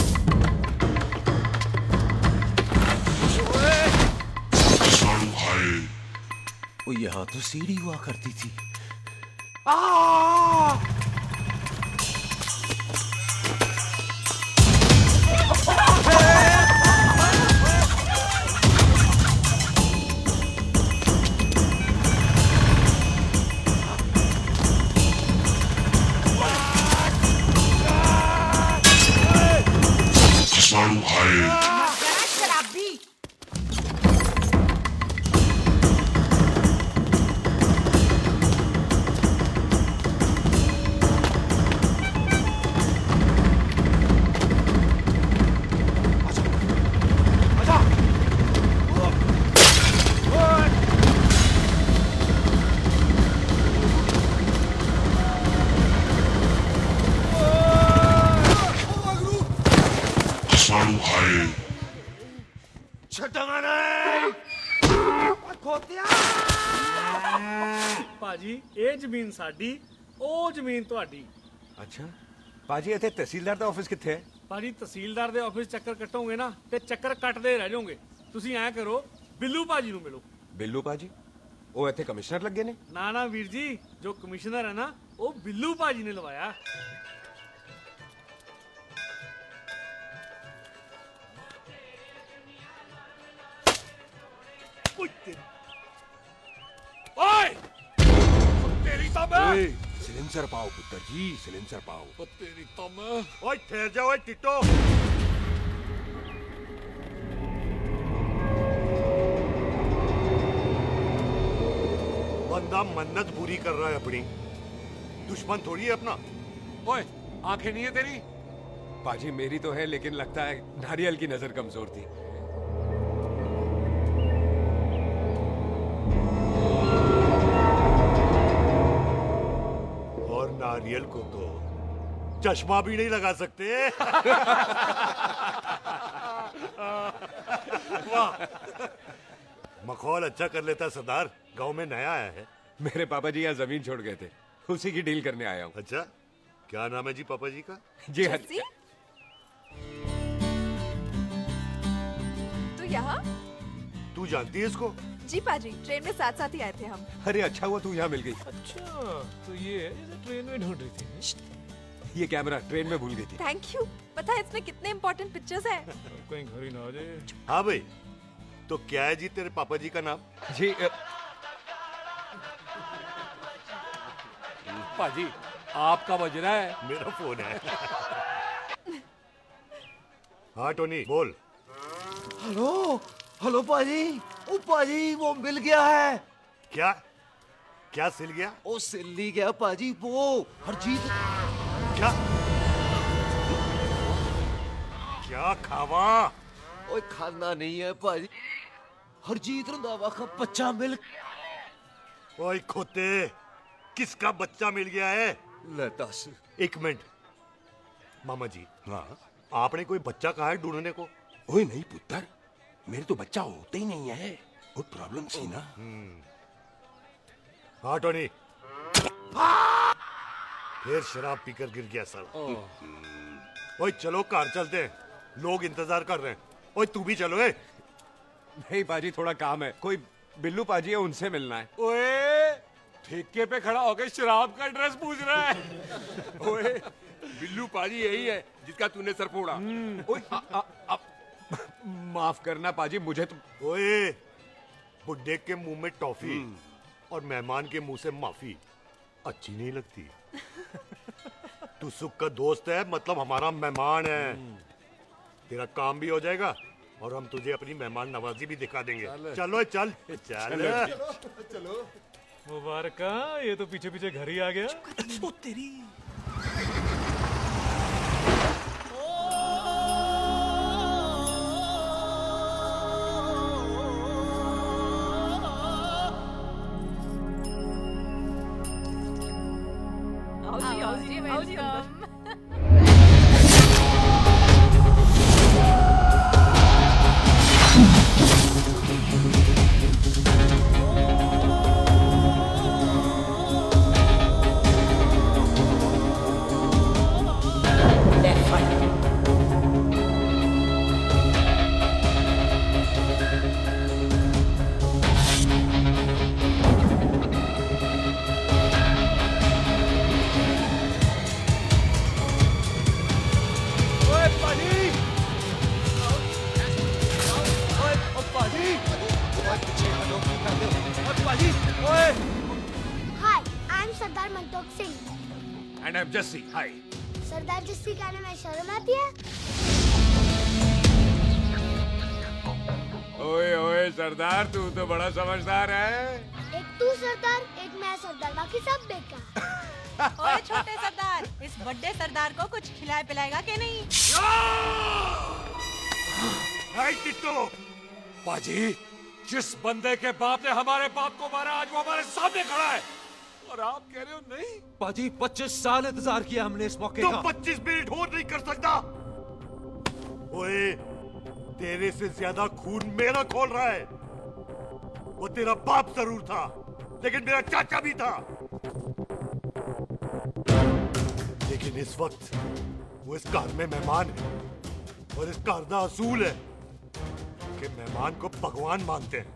वो यहाँ तो सीढ़ी हुआ करती थी। शराबी। ਭਾਜੀ ਇਹ ਜ਼ਮੀਨ ਸਾਡੀ, ਉਹ ਜ਼ਮੀਨ ਤੁਹਾਡੀ। ਅੱਛਾ ਪਾਜੀ, ਇੱਥੇ ਤਹਿਸੀਲਦਾਰ ਦਾ ਆਫਿਸ ਕਿੱਥੇ ਹੈ? ਭਾਜੀ ਤਹਿਸੀਲਦਾਰ ਦੇ ਆਫਿਸ ਚੱਕਰ ਕੱਟੋਗੇ ਨਾ ਤੇ ਚੱਕਰ ਕੱਟਦੇ ਰਹਿ ਜਾਓਗੇ। ਤੁਸੀਂ ਐਂ ਕਰੋ, ਬਿੱਲੂ ਭਾਜੀ ਨੂੰ ਮਿਲੋ। ਬਿੱਲੂ ਪਾਜੀ? ਉਹ ਇੱਥੇ ਕਮਿਸ਼ਨਰ ਲੱਗੇ ਨੇ? ਨਾ ਨਾ ਵੀਰ ਜੀ, ਜੋ ਕਮਿਸ਼ਨਰ ਹੈ ਨਾ ਉਹ ਬਿੱਲੂ ਭਾਜੀ ਨੇ ਲਵਾਇਆ। ओए! तेरी तो मैं सिलेंसर पाओ पुत्र जी, सिलेंसर पाओ। तेरी तो मैं। ओए ठहर जा ओए टिट्टो। बंदा मन्नत पूरी कर रहा है अपनी, दुश्मन थोड़ी है अपना। ओए आंखें नहीं है तेरी? पाजी मेरी तो है, लेकिन लगता है नारियल की नजर कमजोर थी। और नारियल को तो चश्मा भी नहीं लगा सकते। वाह, मखौल अच्छा कर लेता सरदार। गांव में नया आया है। मेरे पापा जी यहाँ जमीन छोड़ गए थे, उसी की डील करने आया हूँ। अच्छा, क्या नाम है जी पापा जी का? जी तो यहाँ? तू जानती है इसको? जी पाजी, ट्रेन में साथ साथ ही आए थे हम। अरे अच्छा हुआ तू यहाँ मिल गई। अच्छा तो ये है जैसे ट्रेन में ढूंढ रही थी। ये कैमरा ट्रेन में भूल गई थी। Thank you. पता है इसमें कितने इम्पोर्टेंट पिक्चर्स हैं। कहीं घर ही ना आ जाए। हाँ भाई, तो क्या है जी तेरे पापा जी का नाम? जी पाजी आपका बज रहा है। मेरा फोन है। हाँ टोनी बोल। हेलो हेलो पाजी। ओ पाजी वो मिल गया है। क्या क्या सिल गया? ओ सिल ही गया पाजी, वो हरजीत। क्या क्या खावा? ओए खाना नहीं है पाजी, हरजीत रंधावा का बच्चा मिल। ओए खोते, किसका बच्चा मिल गया है? ले दस। एक मिनट मामा जी। हाँ आपने कोई बच्चा कहा है ढूंढने को? ओए नहीं पुत्र, मेरे तो बच्चा होता ही नहीं है, वो प्रॉब्लम थी ना। हाँ टोनी, फिर शराब पीकर गिर गया साला। ओए चलो कार चलते हैं, लोग इंतजार कर रहे हैं। ओए तू भी चलो। नहीं पाजी, थोड़ा काम है, कोई बिल्लू पाजी है, उनसे मिलना है। ओए ठेके पे खड़ा होकर शराब का एड्रेस पूछ रहा है। ओए बिल्लू पाजी यही है जिसका तूने सर फोड़ा। ओए माफ करना पाजी, मुझे तो। ओए बुड्ढे के मुंह में टॉफी और मेहमान के मुंह से माफी अच्छी नहीं लगती। तू सुख का दोस्त है, मतलब हमारा मेहमान है। तेरा काम भी हो जाएगा और हम तुझे अपनी मेहमान नवाजी भी दिखा देंगे। चलो चल चल चलो। मुबारक, ये तो पीछे पीछे घर ही आ गया। ओ तेरी। ओए पाजी! ओए ओ पाजी! ओए पीछे हटो, क्यों करते हो? ओए पाजी! ओए! Hi I am Sardar Mantok Singh. And I am Jassi. Hi. Sardar Jassi कहने में शर्म आती है? ओए ओए सरदार, तू तो बड़ा समझदार है। एक तू सरदार, एक मैं सरदार, बाकी सब बेकार। ओए छोटे सरदार, इस बड़े सरदार को कुछ खिलाए पिलाएगा कि नहीं? टिट्टो! बाजी, जिस बंदे के बाप ने हमारे बाप को मारा, आज वो हमारे सामने खड़ा है और आप कह रहे हो नहीं? पाजी 25 साल इंतजार किया हमने इस मौके का। 25 मिनट और नहीं कर सकता। ओए, तेरे से ज्यादा खून मेरा खोल रहा है। वो तेरा बाप जरूर था, लेकिन मेरा चाचा भी था। लेकिन इस वक्त वो इस घर में मेहमान है और इस घर का असूल है कि मेहमान को भगवान मानते हैं।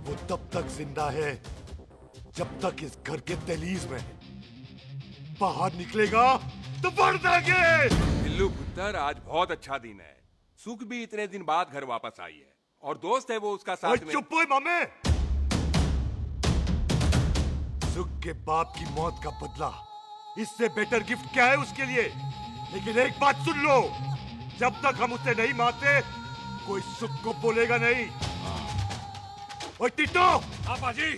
वो तब तक जिंदा है जब तक इस घर के दहलीज में है। बाहर निकलेगा तो बढ़ देंगे। बिल्लू पुत्र, आज बहुत अच्छा दिन है। सुख भी इतने दिन बाद घर वापस आई है और दोस्त है वो उसका साथ में। चुप हो मामे। सुख के बाप की मौत का बदला, इससे बेटर गिफ्ट क्या है उसके लिए? लेकिन एक बात सुन लो, जब तक हम उसे नहीं मारते कोई सुख को बोलेगा नहीं। ओए टिट्टो! हाँ बाजी।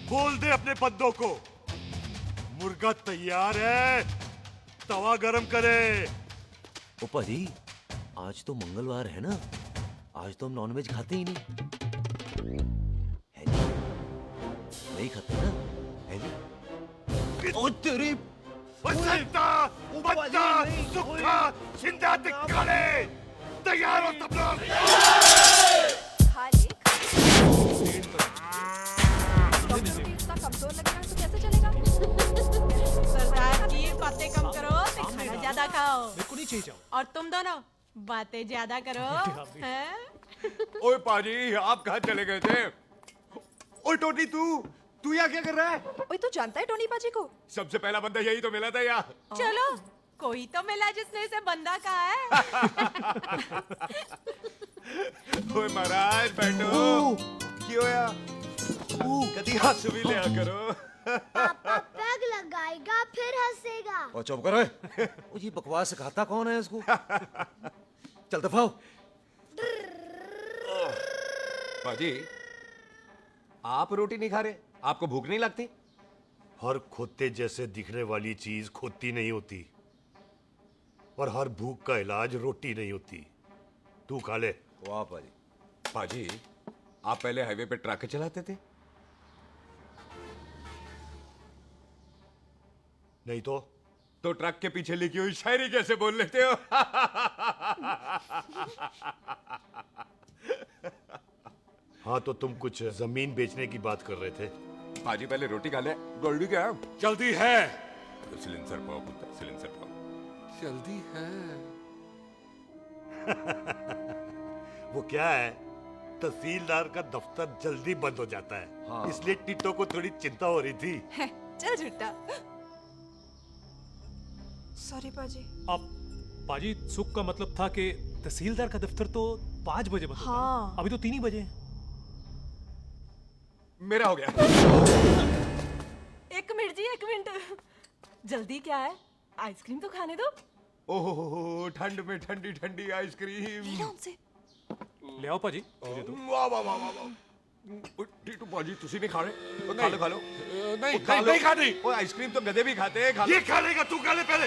बोल दे अपने बंदों को मुर्गा तैयार है, तवा गरम करे। ओ पाजी, आज तो मंगलवार है ना, आज तो हम नॉनवेज खाते ही नहीं। है जी? नहीं खाते ना? है जी? ओ तेरी बच्चा, बच्चा, सुखा, जिंदा दिखाने, तैयार हो सब लोग। इतना कमजोर लगना तो कैसे चलेगा? सरदार की बातें कम करो, तो खाना ज्यादा खाओ। मेरे को नहीं चाहिए जाओ। और तुम दोनों बातें ज्यादा करो। हैं? ओए पाजी, आप कहाँ चले गए थे? ओए टोटी, तू यहाँ क्या कर रहा है? ओए तू जानता है टोनी पाजी को? सबसे पहला बंदा यही तो मिला था यहाँ। चलो, कोई तो मिला जिसने इसे बंदा कहा है। ओए महाराज बैठो। क्यों या? कभी हंस भी लिया करो। पापा पैग लगाएगा फिर हंसेगा। ओ चुप करो। ओ ये बकवास सिखाता कौन है इसको? चल दफा हो। पाजी, आप रोटी नहीं खा रहे? आपको भूख नहीं लगती? हर खोते जैसे दिखने वाली चीज खोती नहीं होती और हर भूख का इलाज रोटी नहीं होती। तू खा ले। वाह पाजी। पाजी, आप पहले हाईवे पे ट्रक चलाते थे? नहीं तो ट्रक के पीछे लिखी हुई शायरी कैसे बोल लेते हो? हाँ, तो तुम कुछ जमीन बेचने की बात कर रहे थे। पाजी पहले रोटी खा ले। जल्दी क्या? जल्दी है। सिलेंसर पाओ पुत्र, सिलेंसर पाओ। जल्दी है। वो क्या है, तहसीलदार का दफ्तर जल्दी बंद हो जाता है। हाँ। इसलिए टिट्टो को थोड़ी चिंता हो रही थी। चल झूठा। सॉरी पाजी। अब पाजी, सुख का मतलब था कि तहसीलदार का दफ्तर तो 5 बजे बंद होता है। हाँ। अभी तो 3 ही बजे हैं। मेरा हो गया। एक मिनट जी, एक मिनट। जल्दी क्या है? आइसक्रीम तो खाने दो। ओह, ठंड में ठंडी ठंडी आइसक्रीम। ले आओ पाजी। वाह वाह वाह वाह। टीटू पाजी, तुसी नहीं खा रहे? खा लो खा लो। नहीं खानी। ओए आइसक्रीम तो गधे भी खाते हैं। खा लो। ये खा लेगा, तू खा ले पहले।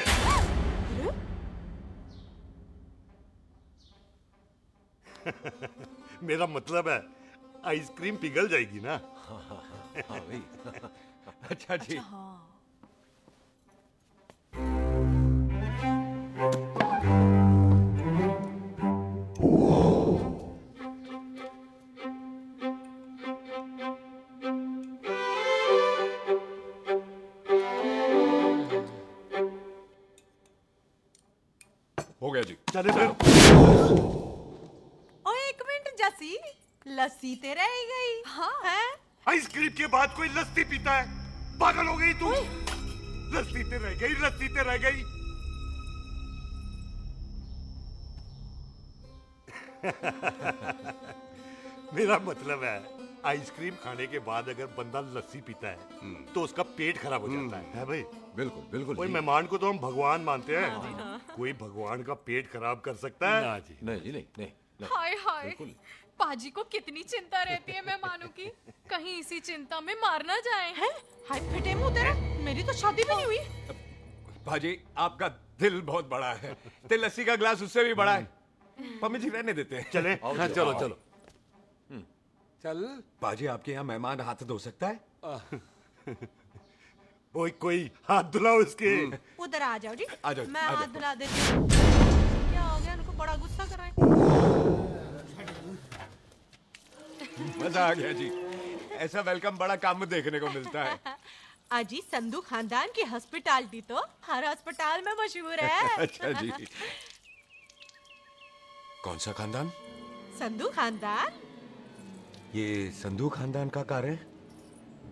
मेरा मतलब है आइसक्रीम पिघल जाएगी ना। हाँ भाई। अच्छा जी। हो गया जी। चले फिर। ओ एक मिनट जसी, लस्सी ते रह गई। हाँ है। आइसक्रीम के बाद कोई लस्सी पीता है? पागल हो गई तू? लस्सी ते रह गई, लस्सी ते रह गई। मेरा मतलब है आइसक्रीम खाने के बाद अगर बंदा लस्सी पीता है तो उसका पेट खराब हो जाता है भाई? बिल्कुल बिल्कुल। कोई मेहमान को तो हम भगवान मानते हैं, कोई भगवान का पेट खराब कर सकता है? ना जी। नहीं जी, नहीं नहीं, नहीं। हाय हाय, पाजी को कितनी चिंता रहती है मेहमानों की, कहीं इसी चिंता में मार ना जाए। हैं? हाय फिटे मुंह तेरा, मेरी तो शादी भी नहीं हुई। भाजी आपका दिल बहुत बड़ा है, ते लस्सी का ग्लास उससे भी बड़ा है। मम्मी जी रहने देते हैं। चले? हाँ, चलो चलो चल। बाजी आपके यहाँ मेहमान हाथ धो सकता है? कोई हाथ धुलाओ इसके। उधर आ जाओ जी। आ जाओ, मैं आ हाथ जाओ। धुला देती हूँ। क्या हो गया, उनको बड़ा गुस्सा कर रहे हैं। मजा आ गया जी, ऐसा वेलकम बड़ा काम में देखने को मिलता है। अजी संधू खानदान की हॉस्पिटैलिटी तो हर अस्पताल में मशहूर है। अच्छा जी। कौन सा खानदान? संधू खानदान। ये संधू खानदान का कार है?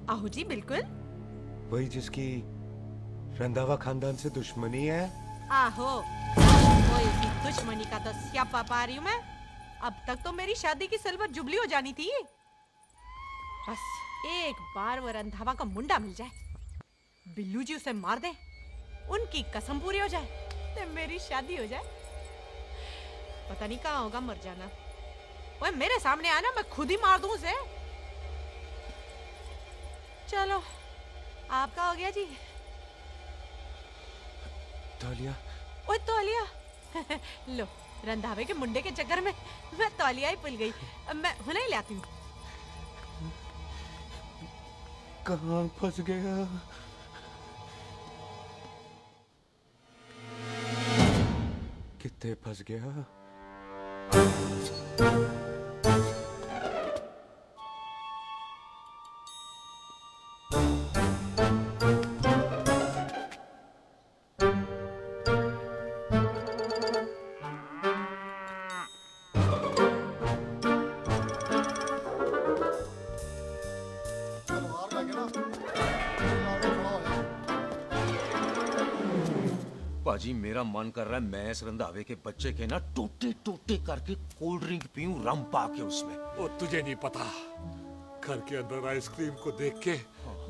आहो जी बिल्कुल। वही जिसकी रंधावा खानदान से दुश्मनी है? आहो, वो इसी दुश्मनी का तो स्यापा पा रही हूँ मैं। अब तक तो मेरी शादी की सिल्वर जुबली हो जानी थी। बस एक बार वो रंधावा का मुंडा मिल जाए, बिल्लू जी उसे मार दे, उनकी कसम पूरी हो जाए, तो मेरी शादी हो जाए। पता नहीं कहाँ होगा मर जाना। ओए मेरे सामने आना, मैं खुद ही मार दूं उसे। चलो आपका हो गया जी। तौलिया। ओए तौलिया। लो, रंधावे के मुंडे के चक्कर में मैं तौलिया ही भूल गई। मैं हुने ही ले आती हूँ। कहाँ फंस गया? कितने फंस गया? पाजी मेरा मन कर रहा है मैं इस रंधावे के बच्चे के ना टोटे टोटे करके कोल्ड ड्रिंक पीऊं, रम पाके उसमें। ओ तुझे नहीं पता, घर के अंदर आइसक्रीम को देख के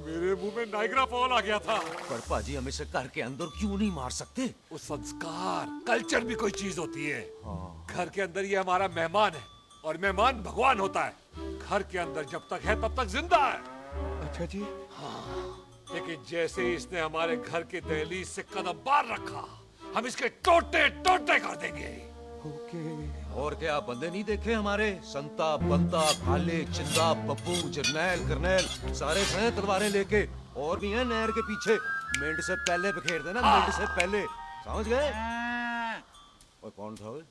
मेरे मुंह में नाइग्रा फॉल आ गया था। पर पाजी हम इसे घर के अंदर क्यों नहीं मार सकते? वो संस्कार, कल्चर भी कोई चीज होती है। घर के अंदर ये हमारा मेहमान है और मेहमान भगवान होता है। घर के अंदर जब तक है तब तक जिंदा है। अच्छा जी। हाँ, लेकिन जैसे ही इसने हमारे घर के दहलीज से कदम बाहर रखा, हम इसके टोटे टोटे कर देंगे। और क्या बंदे नहीं देखे हमारे? संता, बंता, खालिक, चिंदा, बब्बू, जरनैल, करनैल सारे खड़े हैं तलवारें लेके, और भी हैं नहर के पीछे। मिंट से पहले बिखेर देना, मिंट से पहले, समझ गए? और कौन था वो?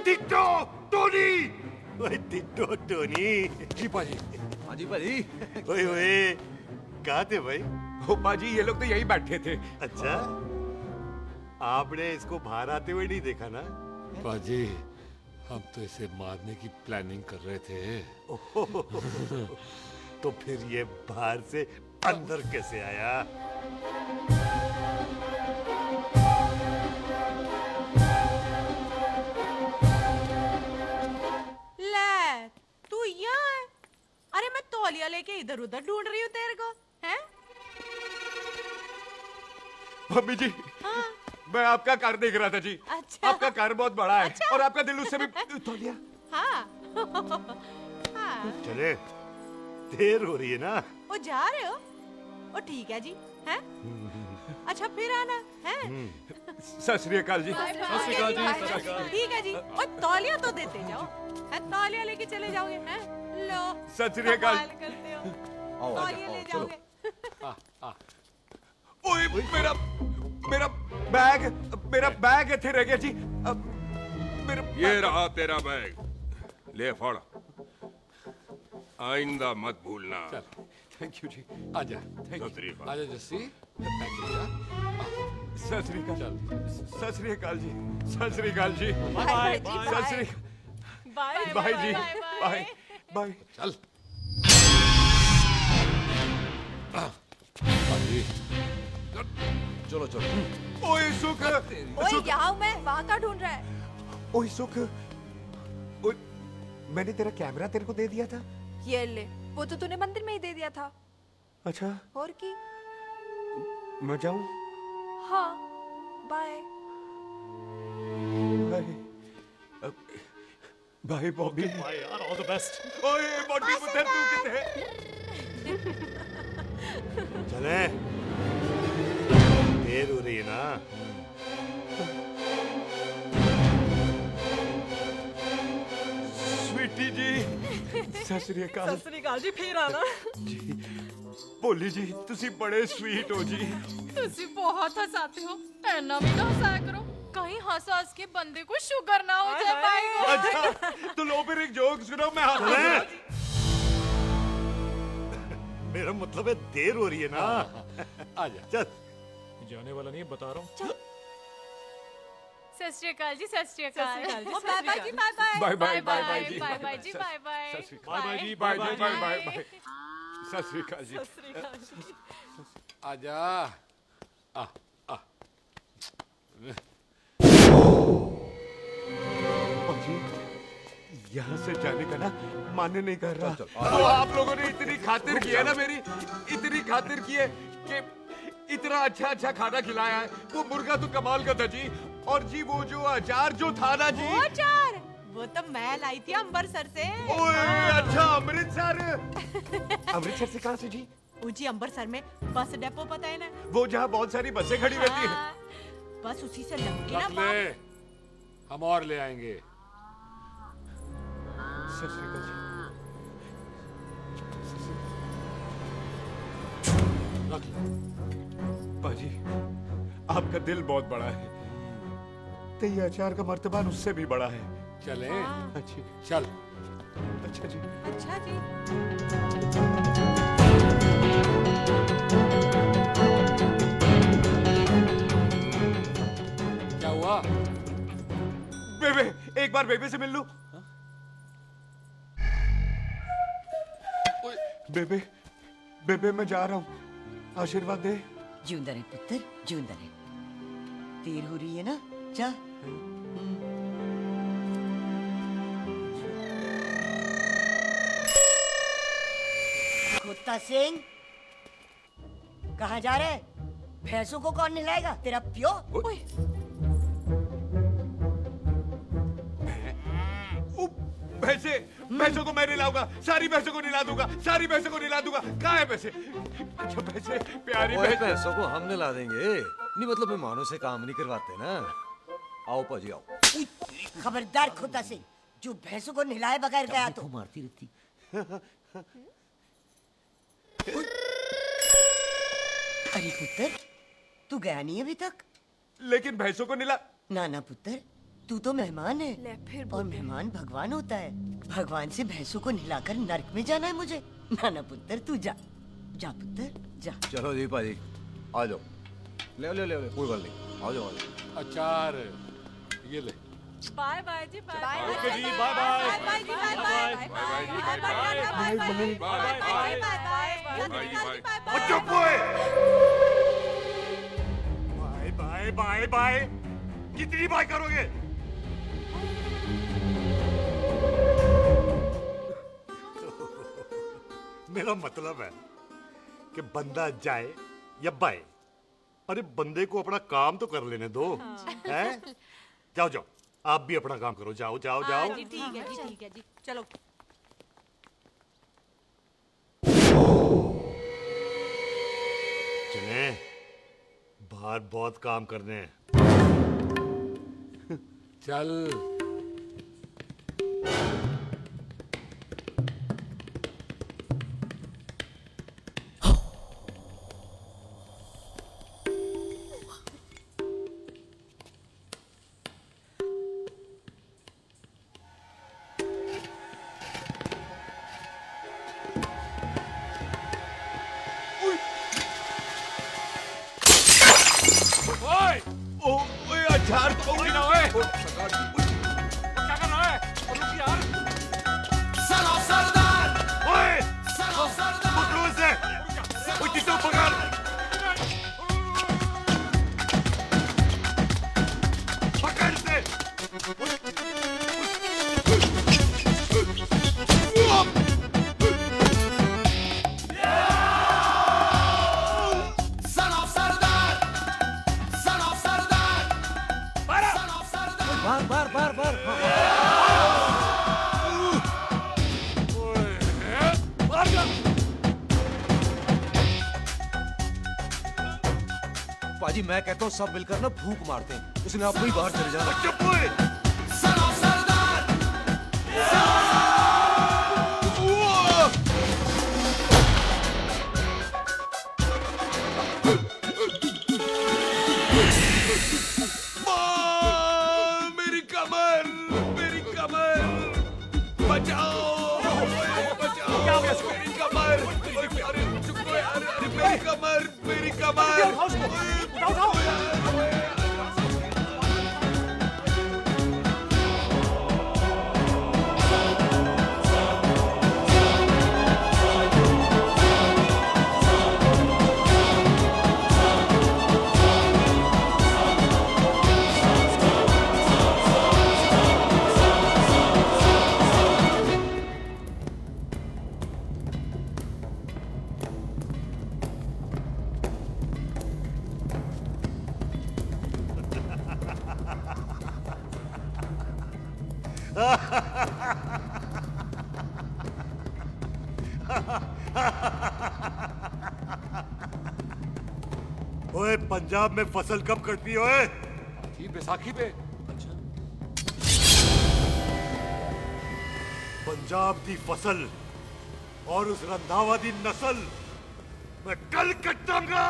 Ditto Tony. ओए टिट्टो टोनी। जी पाजी। हाँ जी पाजी। ओए ओए, कहाँ थे भाई? ओ पाजी ये लोग तो यही बैठे थे। अच्छा, आपने इसको बाहर आते हुए नहीं देखा ना? पाजी, हम तो इसे मारने की प्लानिंग कर रहे थे। तो फिर ये बाहर से अंदर कैसे आया? ले, तू यहाँ है? अरे मैं तौलिया लेके इधर उधर ढूंढ रही हूँ तेरे को, हैं? मम्मी जी, मैं आपका कार देख रहा था जी। अच्छा। आपका कार बहुत बड़ा है। अच्छा। और आपका दिल उससे भी तौलिया। हाँ। हाँ। चले, देर हो रही है ना? ओ जा रहे हो? ओ ठीक है जी, हैं? अच्छा फिर आना, हैं? सत श्री अकाल जी। सत श्री अकाल जी, सत श्री अकाल। ठीक है जी। और तौलिया तो देते जाओ, है? तौलिया लेके चले जाओगे, हैं? लो। सत श्री अकाल। कमाल करते हो। तौलिया ले जाओगे। ओए मेरा बैग इथे रह गया जी। ये रहा तेरा बैग, ले फड़। आइंदा मत भूलना। थैंक यू जी। आजा। सत श्री अकाल। आजा जस्सी। Thank you. सत श्री अकाल। सत श्री अकाल जी। सत श्री अकाल जी। Bye Sat Shri bye bye जी। Bye bye. चल। चलो चलो। ओए सुख। ओए यहाँ हूँ मैं, वहाँ का ढूंढ रहा है? ओए सुख, मैंने तेरा कैमरा तेरे को दे दिया था। ये ले, वो तो तूने मंदिर में ही दे दिया था। अच्छा, और की? मैं जाऊं? हाँ, bye. Bye bye Bobby. Bye यार, ऑल द बेस्ट। ओए बॉबी पुत्र, तू किधर है? चले, देर हो रही है ना। स्वीटी जी, सत श्री अकाल। सत श्री अकाल जी, फिर आना। जी, भोली जी, तुसी बड़े स्वीट हो जी। तुसी बहुत हंसाते हो, ऐना भी ना हंसाया करो, कहीं हंस हंस के बंदे को शुगर ना हो जाए भाई को। अच्छा, तो लो फिर एक जोक सुनो, मैं हंसूंगा। मेरा मतलब है देर हो रही है ना। आजा। चल। जाने वाला नहीं, बता रहा हूँ। सत श्री अकाल जी, सत श्री अकाल। बाय बाय जी, bye bye. Bye bye bye जी। बाय बाय जी, बाय बाय। बाय बाय जी, bye bye bye bye. Sat Shri अकाल जी। आजा। आ आ। यहाँ से जाने का ना माने नहीं कर रहा। तो आप लोगों ने इतनी खातिर की है ना मेरी, इतनी खातिर की है कि इतना अच्छा अच्छा खाना खिलाया है। वो मुर्गा तो कमाल का था जी, और जी वो जो अचार जो था ना जी। वो अचार, वो तो मैं लाई थी अमृतसर से। ओए अच्छा, अमृतसर। अमृतसर से कहाँ से जी? ऊंची अमृतसर में बस डिपो पता है ना? वो जहाँ बहुत सारी बसें खड़ी रहती है। हाँ, बस उसी से लग के ना रख ले, हम और ले आएंगे। सत श्री अकाल जी। रख ले। पाजी, आपका दिल बहुत बड़ा है, तो ये अचार का मर्तबान उससे भी बड़ा है। चले। अच्छी। चल। अच्छा जी। अच्छा जी। क्या हुआ? बेबे, एक बार बेबे से मिल लूं। बेबे, बेबे मैं जा रहा हूँ, आशीर्वाद दे। जिंदा रहे पुत्र, जिंदा रहे। देर हो रही है ना, जा। कुत्ता सिंह, कहाँ जा रहे? भैंसों को कौन नहलाएगा? तेरा प्यो? भैंसों को मैं नहलाऊंगा, सारी भैंसों को नहला दूंगा, सारी भैंसों को नहला दूंगा। कहाँ है भैंसे? अच्छा भैंसे, प्यारी भैंसों को हम नहला देंगे। नहीं मतलब मेहमानों से काम नहीं करवाते ना। आओ पाजी आओ। खबरदार कुत्ता सिंह, जो भैंसों को नहलाए बगैर गया तो मारती रहती। अरे पुत्र, तू गया नहीं अभी तक? लेकिन भैंसों को नहला। ना ना पुत्र, तू तो मेहमान है, और मेहमान भगवान होता है। भगवान से भैंसों को नहलाकर नरक में जाना है मुझे। ना ना पुत्र, तू जा, जा पुत्र, जा। चलो जी पाजी, आ जाओ। ले ले ले ले, कोई बात नहीं, आ जाओ आ जाओ। अचार ये ले। बाय बाय जी, बाय बाय। ओके जी, बाय बाय। बाय बाय जी, बाय बाय। बाय बाय जी, bye bye. Bye bye. Bye bye. चुप हुए। Bye bye bye bye. कितनी बाय करोगे? मेरा मतलब है कि बंदा जाए या बाय, अरे बंदे को अपना काम तो कर लेने दो। हैं? जाओ जाओ, आप भी अपना काम करो। जाओ जाओ जाओ। जी ठीक है जी, ठीक है जी, चलो। चलें, बाहर बहुत काम करने हैं। चल। क्या कर रहा है? रुक यार। सरदार! ओए! पकड़ो इसे! ओए टिट्टो पकड़! पकड़ इसे! पाजी मैं कहता हूँ सब मिलकर ना फूंक मारते हैं, उसने आपको ही बाहर चले जाना। चुप हुए! मेरी कमर, मेरी कमर, बचाओ, बचाओ, क्या हो गया? मेरी कमर, अरे चुप हो यार, अरे मेरी कमर, मेरी कमर, उठाओ। ओए पंजाब में फसल कब कटती है ओए? ठीक बैसाखी पे। पंजाब दी फसल और उस रंधावा दी नस्ल मैं कल कटांगा।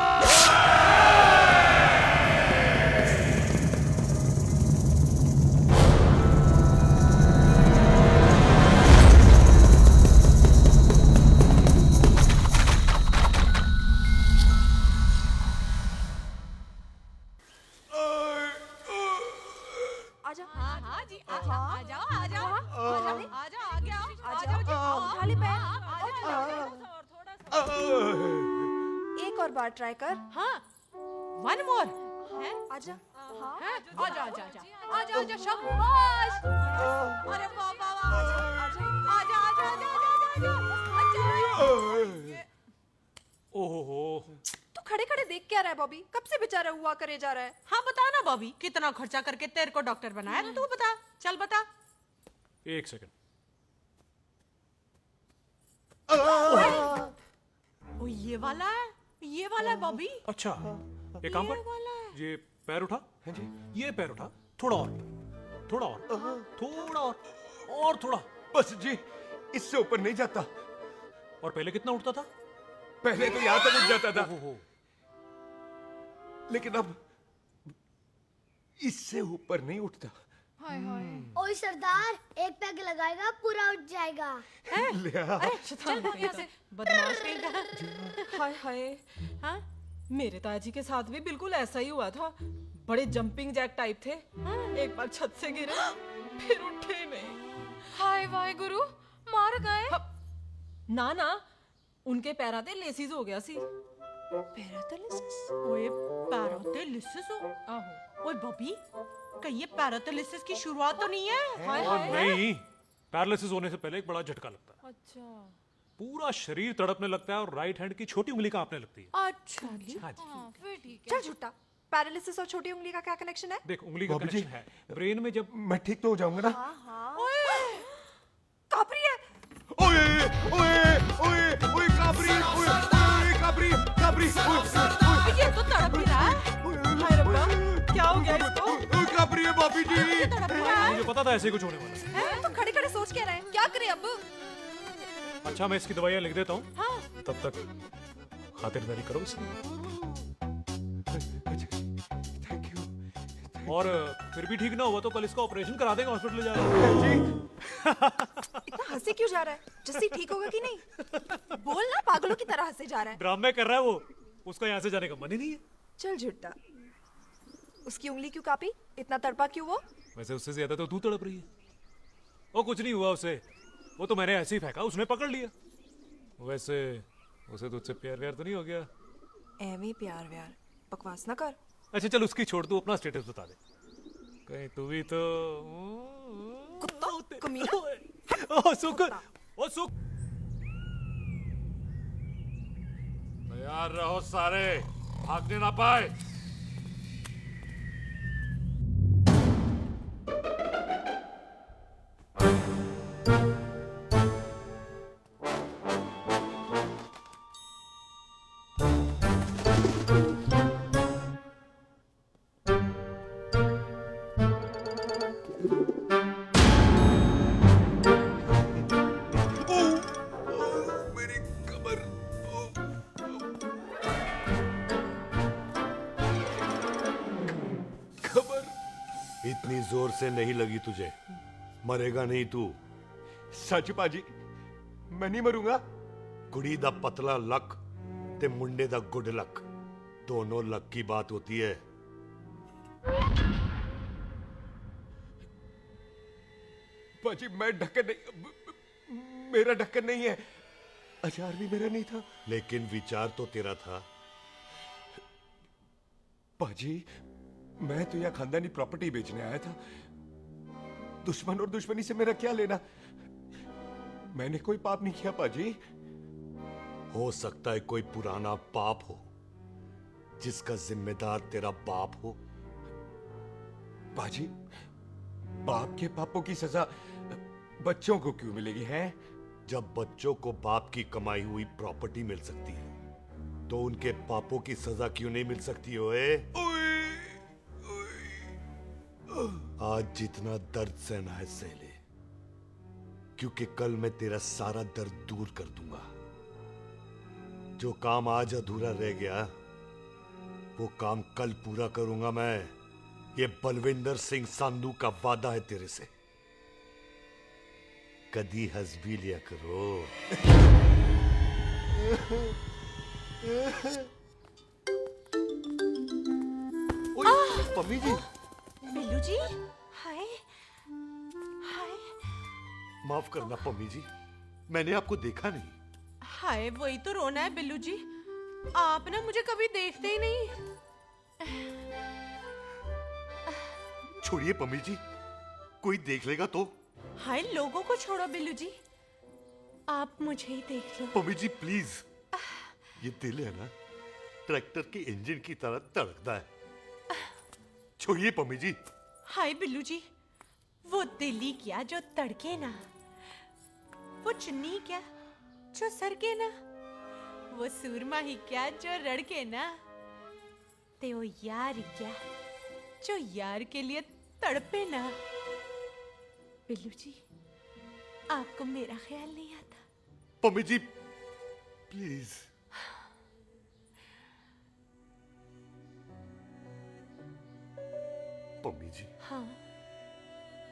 एक और बार ट्राई कर। हाँ, वन मोर। आजा। हाँ, आजा आजा आजा आजा आजा शाबाश। अरे वाह वाह वाह, आजा आजा आजा आजा आजा। ओहो, तू खड़े खड़े देख क्या रहा है बॉबी? कब से बेचारा हुआ करे जा रहा है? हाँ बता ना बॉबी, कितना खर्चा करके तेरे को डॉक्टर बनाया? तू बता, चल बता। एक सेकंड। ओ ये वाला है बॉबी। अच्छा, एक काम कर, ये पैर उठा। हाँ जी, ये पैर उठा, थोड़ा और, थोड़ा और, थोड़ा और थोड़ा। बस जी, इससे ऊपर नहीं जाता। और पहले कितना उठता था? पहले तो यहाँ तक उठ जाता था, लेकिन अब इससे ऊपर नहीं उठता। ओए सरदार, एक पैग लगाएगा पूरा उठ जाएगा। चल यहाँ से, बदमाश कहीं का। हाय हाय, हाँ मेरे ताजी के साथ भी बिल्कुल ऐसा ही हुआ था। बड़े जंपिंग जैक टाइप थे। एक बार छत से गिरे, फिर उठे नहीं। हाय वाहे गुरु, मार गए? ना ना, उनके पैरा ते लेसिस हो गया सी। पैरा ते लेसिस? ओए पैरा ते लेसिस हो? आहो। ओए बॉबी, कहीं ये पैरालिसिस की शुरुआत तो नहीं है? हाय हाय। नहीं, पैरालिसिस होने से पहले एक बड़ा झटका लगता है। अच्छा। पूरा शरीर तड़पने लगता है और राइट हैंड की छोटी उंगली कांपने लगती है। अच्छा जी, हाँ जी। फिर ठीक है। चल झूठा, पैरालिसिस और छोटी उंगली का क्या कनेक्शन है? देख, उंगली का कनेक्शन है ब्रेन में। जब मैं ठीक तो हो जाऊंगा ना? हाँ हाँ। ओए, कापरी है। ओए ओए ओए ओए काबरी, ओए ओए काबरी काबरी, ये तो तड़प ही रहा है। हाय रब्बा, क्या हो गया इसको? काबरी है भाभी जी। मुझे पता था ऐसे कुछ होने वाला है। तो खड़े खड़े सोच क्या रहे हैं? क्या करें अब? अच्छा, मैं इसकी दवाइयाँ लिख देता हूँ। हाँ। तब तक खातिरदारी करो इसकी। और फिर भी ठीक ना हुआ तो कल इसका ऑपरेशन करा देंगे, हॉस्पिटल ले जाएगा। इतना हंसे क्यों जा रहा है? जस्सी ठीक होगा कि नहीं? बोल ना, पागलों की तरह हंसे जा रहा है। ड्रामे कर रहा है वो, उसका यहाँ से जाने का मन ही नहीं है। चल झूठा, उसकी उंगली क्यों कापी? इतना तड़पा क्यों वो? वैसे उससे ज्यादा तो तू तड़प रही है। वो कुछ नहीं हुआ उसे, वो तो मैंने ऐसे ही फेंका, उसने पकड़ लिया। वैसे उसे तुझसे प्यार व्यार तो नहीं हो गया? एਵੇਂ प्यार व्यार बकवास ना कर। अच्छा चल उसकी छोड़, तू अपना स्टेटस बता दे। कहीं तू भी तो कुत्ता कमीना। ओ सुख, ओ सुख। तैयार रहो सारे, भागने ना पाए। इतनी जोर से नहीं लगी तुझे, मरेगा नहीं तू। सच पाजी, मैं नहीं मरूंगा। कुड़ी दा पतला लक ते मुंडे दा गुड लक, दोनों लक की बात होती है। पाजी मैं ढक्कन नहीं, मेरा ढक्कन नहीं है। अचार भी मेरा नहीं था। लेकिन विचार तो तेरा था। पाजी मैं तो यह खानदानी प्रॉपर्टी बेचने आया था। दुश्मन और दुश्मनी से मेरा क्या लेना? मैंने कोई पाप नहीं किया पाजी। हो सकता है कोई पुराना पाप हो जिसका जिम्मेदार तेरा बाप हो। पाजी बाप के पापों की सजा बच्चों को क्यों मिलेगी है? जब बच्चों को बाप की कमाई हुई प्रॉपर्टी मिल सकती है तो उनके पापों की सजा क्यों नहीं मिल सकती? ओए आज जितना दर्द सहना है सह ले, क्योंकि कल मैं तेरा सारा दर्द दूर कर दूंगा। जो काम आज अधूरा रह गया वो काम कल पूरा करूंगा मैं। ये बलविंदर सिंह संधू का वादा है तेरे से। कदी हंस भी लिया करो। पम्मी जी। बिल्लू जी, हाय हाय। माफ करना पम्मी जी, मैंने आपको देखा नहीं। हाय वही तो रोना है बिल्लू जी, आप ना मुझे कभी देखते ही नहीं। छोड़िए पम्मी जी, कोई देख लेगा तो। हाय लोगों को छोड़ो बिल्लू जी, आप मुझे ही देख लो। पम्मी जी प्लीज, ये दिल है ना ट्रैक्टर के इंजन की तरह तड़कता है। छोड़िए पम्मी जी। हाय बिल्लू जी, वो दिल ही क्या जो तड़के ना, वो चुन्नी क्या जो सरके ना, वो सूरमा ही क्या जो रड़के ना, ते वो यार ही क्या जो यार के लिए तड़पे ना। बिल्लू जी आपको मेरा ख्याल नहीं आता? पम्मी जी प्लीज। पम्मी जी हाँ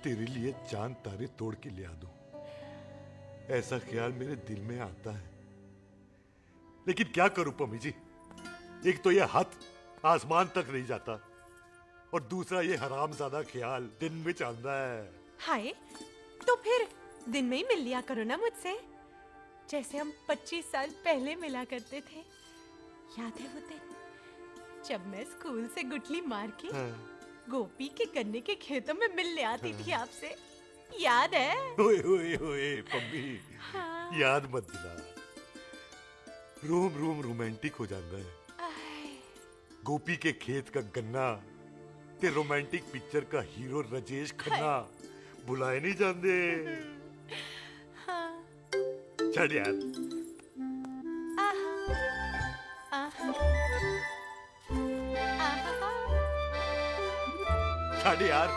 तेरे लिए चांद तारे तोड़ के ले आ दूं, ऐसा ख्याल मेरे दिल में आता है। लेकिन क्या करूं पम्मी जी, एक तो ये हाथ आसमान तक नहीं जाता और दूसरा ये हरामजादा ख्याल दिन में चांदा है। हाय तो फिर दिन में ही मिल लिया करो ना मुझसे, जैसे हम 25 साल पहले मिला करते थे। याद है वो दिन जब मैं स्कूल से गुटली मार के गोपी के गन्ने के खेतों में मिलने आती थी आपसे? याद है? ओए ओए ओए पम्मी, हाँ। याद मत दिला, रोम रोम रोमांटिक हो जाता है। गोपी के खेत का गन्ना ते रोमांटिक पिक्चर का हीरो राजेश खन्ना बुलाए नहीं जाते। हाँ। चल यार। चल यार।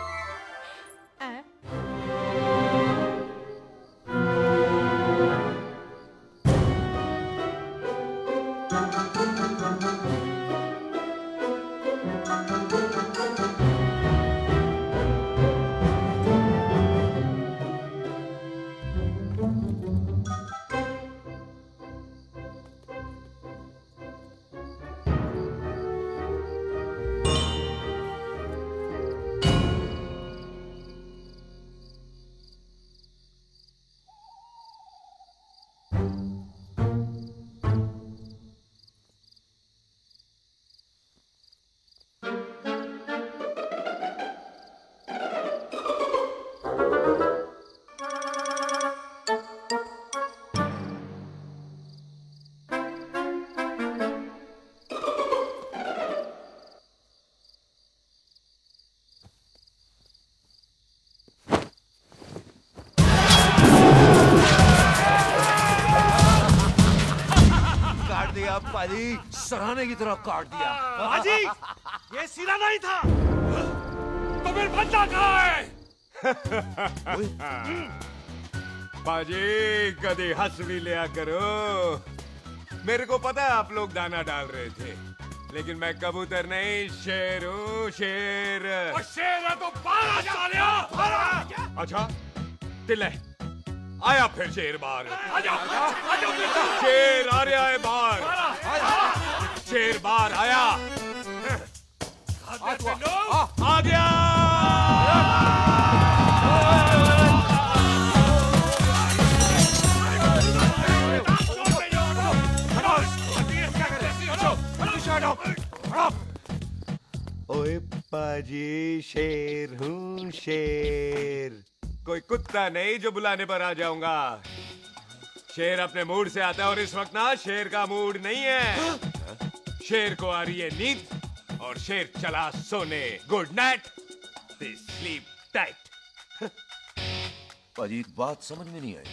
पाजी सराहने की तरह काट दिया। पाजी ये सिरा नहीं था। तो फिर बंदा कहाँ है? पाजी कभी हंस भी लिया करो। मेरे को पता है आप लोग दाना डाल रहे थे, लेकिन मैं कबूतर नहीं शेर हूँ, शेर। और शेर है तो बाहर आ जा। अच्छा तिले आया फिर शेर बाहर। आजा शेर आ रहा है बाहर। शेर बाहर आया। आ गया। ओए पाजी शेर हूँ शेर, कोई कुत्ता नहीं जो बुलाने पर आ जाऊंगा। शेर अपने मूड से आता है और इस वक्त ना शेर का मूड नहीं है। शेर को आ रही है नींद और शेर चला सोने। Good night, sleep tight. पाजी एक बात समझ में नहीं आई,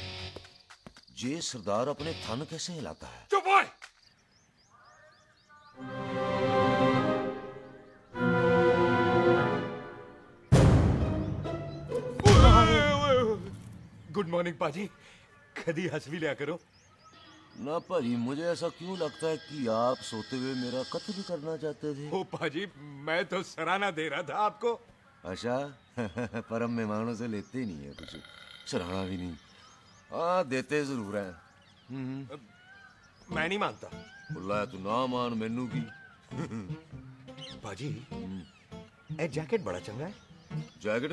जे सरदार अपने थन कैसे हिलाता है? चुप हो। गुड मॉर्निंग पाजी, कभी हंस भी लिया करो। ना पाजी मुझे ऐसा क्यों लगता है कि आप सोते हुए मेरा कत्ल करना चाहते थे? ओ पाजी मैं तो सराहना दे रहा था आपको। अच्छा पर हम मेहमानों से लेते ही नहीं है कुछ, सराहना भी नहीं। हाँ देते जरूर हैं। मैं नहीं मानता। बुलाया तू ना मान मैनू की। पाजी ए जैकेट बड़ा चंगा है। जैकेट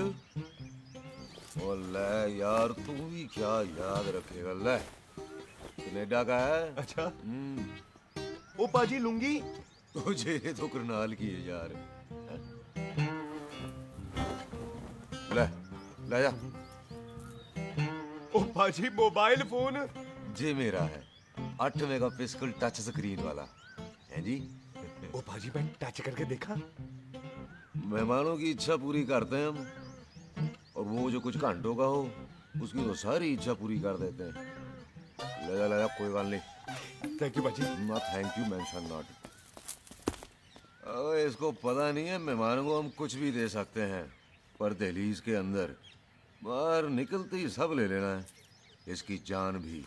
ओ ले यार तू भी क्या याद रखेगा। ले कनेडा का है। अच्छा ओ पाजी लुंगी तुझे तो करनाल की है यार। ले ले जा। ओ पाजी मोबाइल फोन जे मेरा है 8 मेगापिक्सल टच स्क्रीन वाला है जी। ओ पाजी मैं टच करके देखा। मेहमानों की इच्छा पूरी करते हैं हम, और वो जो कुछ घंटों का हो उसकी तो सारी इच्छा पूरी कर देते हैं। ले जा कोई बात नहीं। थैंक यू पाजी। ना थैंक यू मेंशन नॉट। इसको पता नहीं है मेहमानों को हम कुछ भी दे सकते हैं, पर दहलीज के अंदर बाहर निकलते ही सब ले लेना है, इसकी जान भी।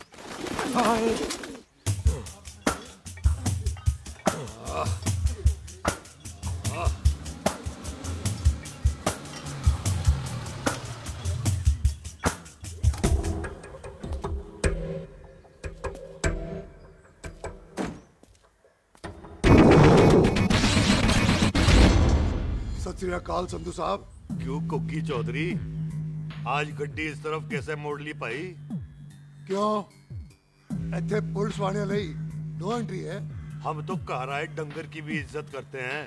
सत श्री अकाल संधू साहब। क्यों कुक्की चौधरी, आज गड्डी इस तरफ कैसे मोड़ ली भाई? क्यों इतने पुलिस वाले नहीं नो एंट्री है? हम तो घर आए डंगर की भी इज्जत करते हैं।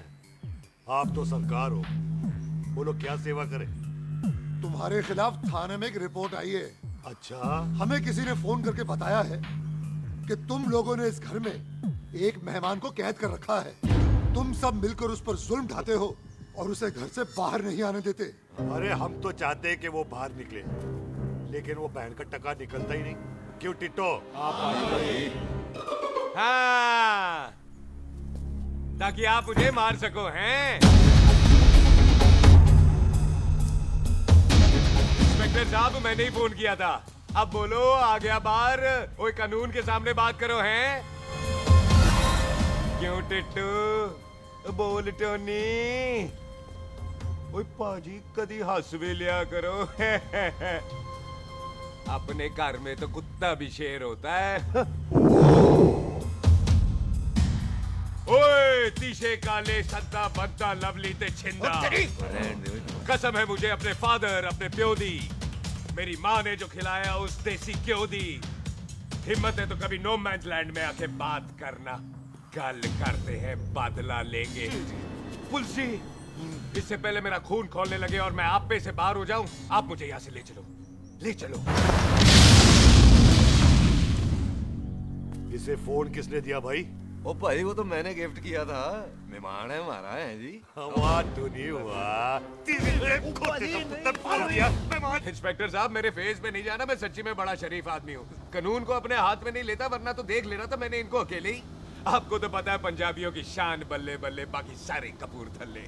आप तो सरकार हो, बोलो क्या सेवा करें? तुम्हारे खिलाफ थाने में एक रिपोर्ट आई है। अच्छा? हमें किसी ने फोन करके बताया है कि तुम लोगों ने इस घर में एक मेहमान को कैद कर रखा है। तुम सब मिलकर उस पर जुल्म ढाते हो और उसे घर से बाहर नहीं आने देते। अरे हम तो चाहते हैं कि वो बाहर निकले, लेकिन वो बहन का टका निकलता ही नहीं। क्यों टिट्टो? हाँ, ताकि आप मुझे मार सको हैं। इंस्पेक्टर साहब मैंने ही फोन किया था। अब बोलो आ गया बाहर। ओए कानून के सामने बात करो हैं। क्यों टिट्टू बोल टोनी। ओए पाजी कदी हंस भी लिया करो। अपने घर में तो कुत्ता भी शेर होता है। ओए तीशे काले सद्दा बद्दा लवली ते छिंदा, कसम है मुझे अपने फादर अपने प्यो दी। मेरी माँ ने जो खिलाया उस देसी क्यों दी। हिम्मत है तो कभी नो मैन लैंड में आके बात करना। कल करते हैं बदला लेंगे। पुलसी इससे पहले मेरा खून खोलने लगे और मैं आप पे से बाहर हो जाऊं, आप मुझे यहाँ से ले चलो, ले चलो। इसे फोन किसने दिया भाई? ओ भाई वो तो मैंने गिफ्ट किया था। मेहमान है हमारा है जी। वाह तो नहीं हुआ। इंस्पेक्टर साहब मेरे फेस पे नहीं जाना, मैं सच्ची में बड़ा शरीफ आदमी हूँ। कानून को अपने हाथ में नहीं लेता, वरना तो देख लेना था मैंने इनको अकेले ही। आपको तो पता है पंजाबियों की शान बल्ले बल्ले, बाकी सारे कपूरथल्ले।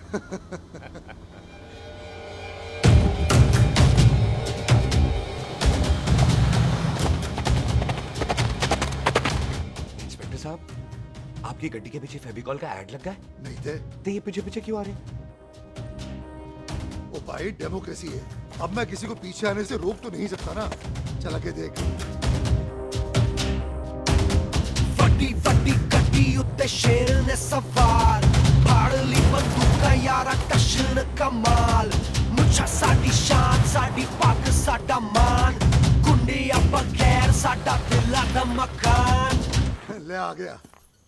इंस्पेक्टर साहब, आपकी गड्डी के पीछे फेविकॉल का ऐड लग गया है? नहीं थे। तो ये पीछे पीछे क्यों आ रहे हैं? ओ भाई, डेमोक्रेसी है। अब मैं किसी को पीछे आने से रोक तो नहीं सकता ना। चला के देख। ਵੱਡੀ ਵੱਡੀ ਗੱਡੀ ਉੱਤੇ ਸ਼ੇਰ ਨੇ ਸਵਾਰ ਫੜ ਲਈ ਬੰਦੂਕਾਂ ਯਾਰਾ ਟਸ਼ਨ ਕਮਾਲ ਮੁੱਛਾਂ ਸਾਡੀ ਸ਼ਾਨ ਸਾਡੀ ਪੱਗ ਸਾਡਾ ਮਾਨ ਗੁੰਡਿਆਂ ਬਗੈਰ ਸਾਡਾ ਦਿਲਾਂ ਦਾ ਮਕਾਨ ले आ गया।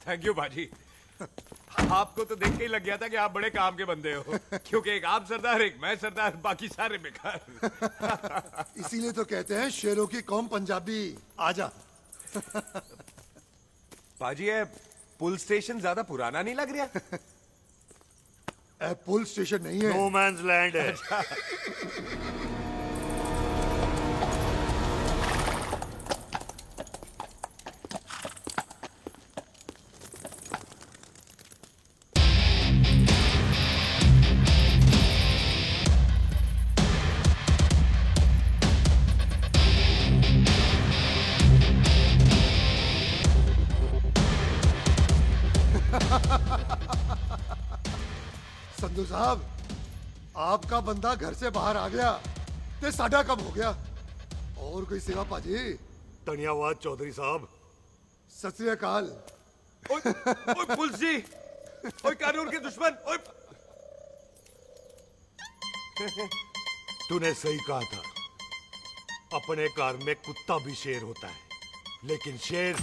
थैंक यू बाजी। आपको तो देख के ही लग गया था कि आप बड़े काम के बंदे हो, क्योंकि एक आप सरदार, एक मैं सरदार, बाकी सारे बेकार। इसीलिए तो कहते हैं शेरों की कौम पंजाबी। आजा। बाजी, ये पुल स्टेशन ज्यादा पुराना नहीं लग रहा? पुल स्टेशन नहीं है, नो मैंस लैंड है। संधू साहब, आपका बंदा घर से बाहर आ गया ते साडा कब हो गया। और कोई सेवा पाजी? धन्यवाद चौधरी साहब। सत श्री अकाल। ओए पुलिस जी, ओए कानून के दुश्मन, ओए। तूने सही कहा था, अपने घर में कुत्ता भी शेर होता है, लेकिन शेर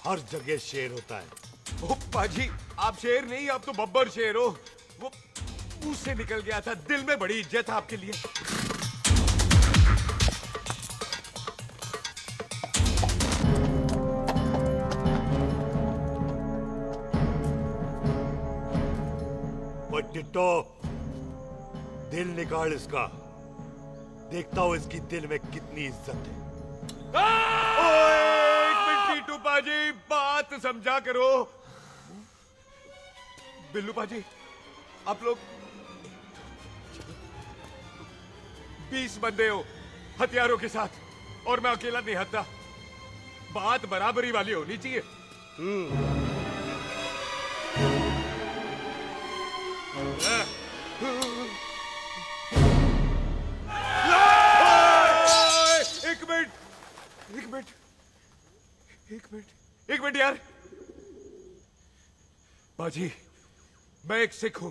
हर जगह शेर होता है। ओ पाजी, आप शेर नहीं, आप तो बब्बर शेर हो। वो मुंह से निकल गया था, दिल में बड़ी इज्जत है आपके लिए। वो टिट्टो, दिल निकाल इसका, देखता हूं इसकी दिल में कितनी इज्जत है। एक मिनट टीटू पाजी, बात समझा करो। बिल्लू पाजी, आप लोग 20 बंदे हो हथियारों के साथ, और मैं अकेला नहीं हत्या। बात बराबरी वाली होनी चाहिए। एक मिनट यार। बाजी, मैं एक सिख हूं,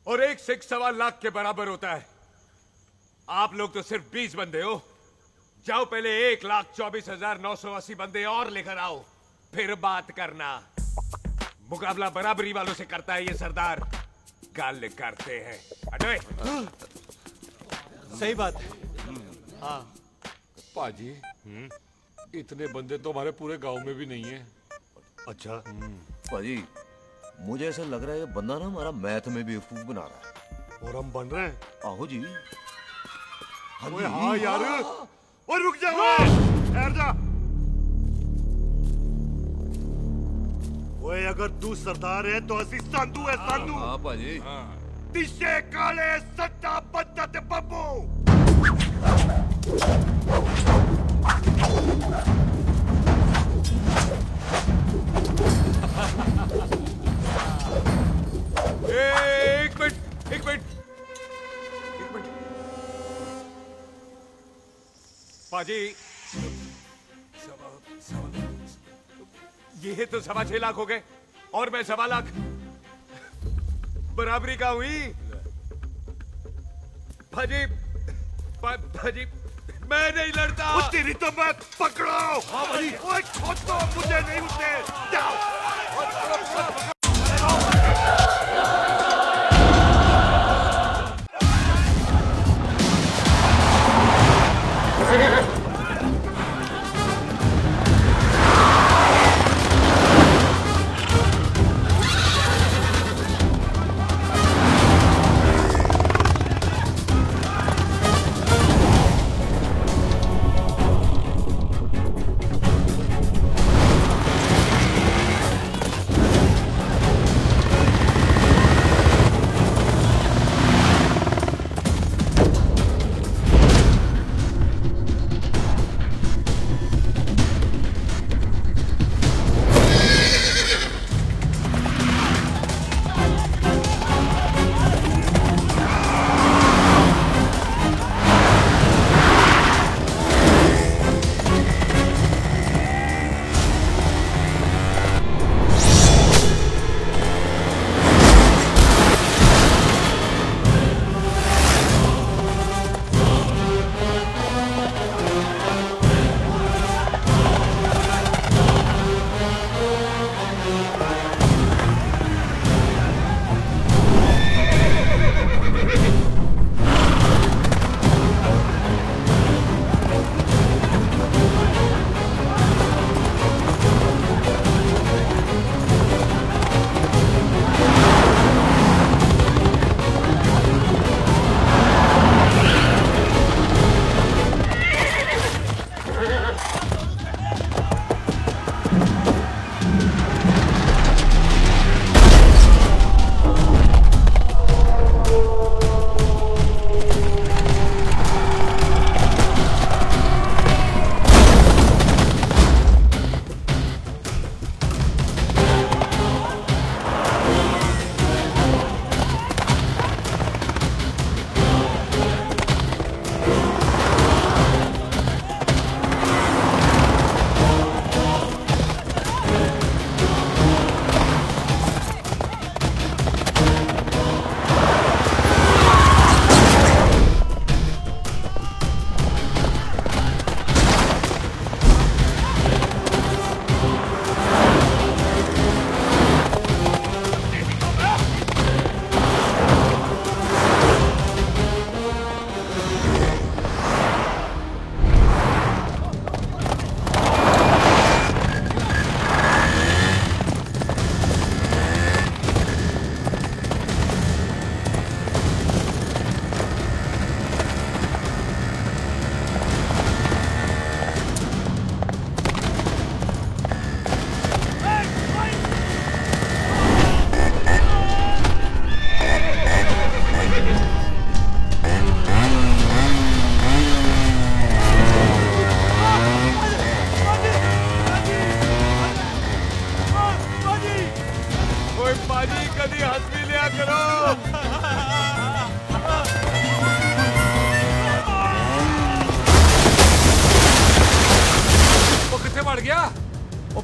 और एक सिख 1.25 लाख के बराबर होता है। आप लोग तो सिर्फ 20 बंदे हो। जाओ पहले 1,24,980 बंदे और लेकर आओ, फिर बात करना। मुकाबला बराबरी वालों से करता है ये सरदार, गाल करते हैं। अरे सही बात है। हाँ पाजी, इतने बंदे तो हमारे पूरे गांव में भी नहीं है। अच्छा पाजी, मुझे ऐसा लग रहा है ये बंदा ना हमारा मैथ में भी बेवकूफ बना रहा है। और हम बन रहे हैं। आहो जी। हाँ ओए जी। हाँ यार, और रुक जा, ठहर जा। ओए अगर तू सरदार है तो असी संधू है, संधू। हाँ पाजी। तिशे काले सट्टा बद्दा ते बब्बू। एक मिनट पाजी, ये तो 6.25 लाख हो गए, और मैं 1.25 लाख। बराबरी का हुई भाजी। भाजी, मैं नहीं लड़ता। तेरी तो मैं पकड़ो। हाँ भाजी। ओए छोड़ दो, मुझे नहीं उठने। जाओ।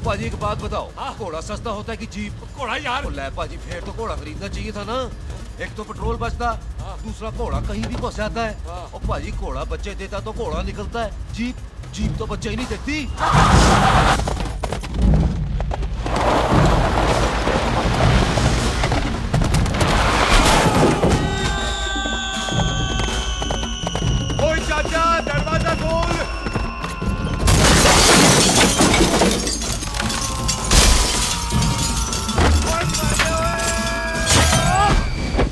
पाजी एक बात बताओ, घोड़ा सस्ता होता है कि जीप? घोड़ा यार। ले पाजी, फिर तो घोड़ा खरीदना चाहिए था ना। एक तो पेट्रोल बचता, दूसरा घोड़ा कहीं भी घुस जाता है। और पाजी घोड़ा बच्चे देता तो घोड़ा निकलता है, जीप तो बच्चे ही नहीं देती। ओए चाचा, दरवाजा खोल।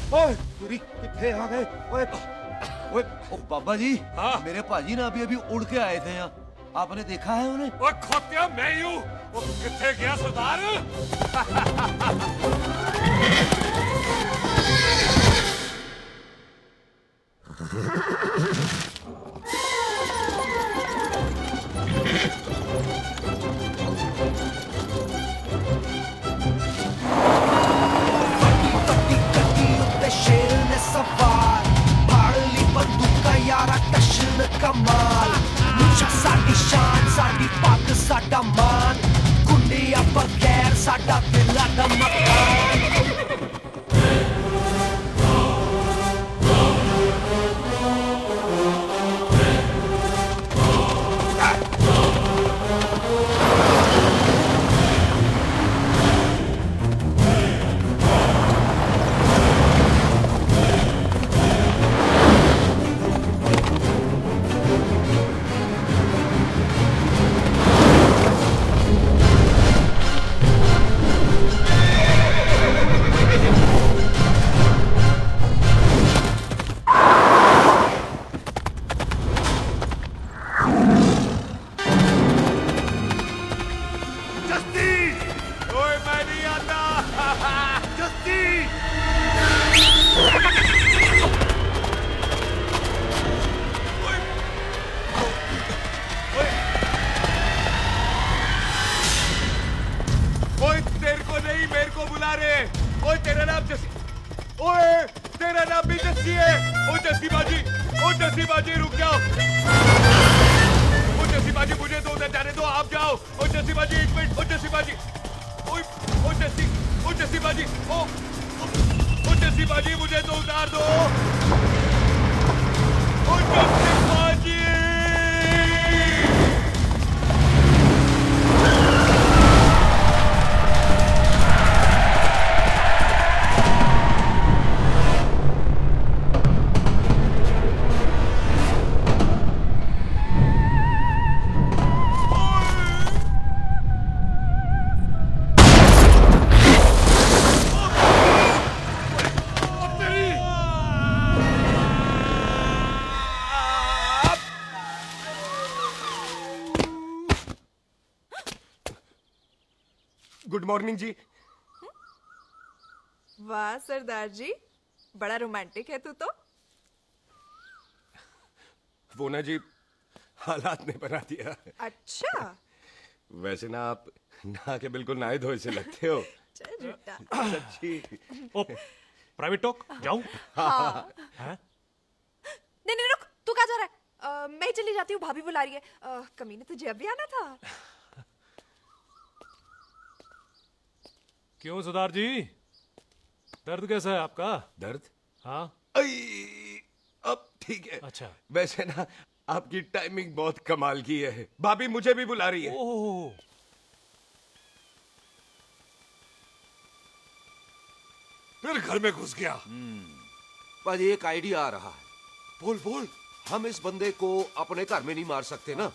ओए तेरी कितने आ गए? ओए ओए ओ बाबा जी, मेरे पाजी ना अभी उड़ के आए थे यहाँ, आपने देखा है उन्हें? ओए खोतिया, मैं ही हूँ। वो कितने गया सरदार? शेर ने सवार फाड़ली बंदूका यारा टशन कमाल मुझा साडी शान साडी पग साडा मान कुंडिया बगैर साडा दिल दा मकान गुड मॉर्निंग जी। वाह सरदार जी, बड़ा रोमांटिक है तू तो। वो ना जी, हालात ने बना दिया। अच्छा। वैसे ना आप नहा के बिल्कुल नहाए धोए से लगते हो। चल झूठा। सच्ची। ओ, प्राइवेट टॉक जाऊं? हाँ। नहीं रुक, तू कहाँ जा रहा है? मैं चली जाती हूँ, भाभी बुला रही है। कमीने तुझे अभी आना था। क्यों सरदार जी, दर्द कैसा है आपका? दर्द? हाँ। अब ठीक है। अच्छा। वैसे ना आपकी टाइमिंग बहुत कमाल की है। भाभी मुझे भी बुला रही है। ओह। फिर घर में घुस गया। पाजी एक आइडिया आ रहा है। बोल बोल। हम इस बंदे को अपने घर में नहीं मार सकते ना,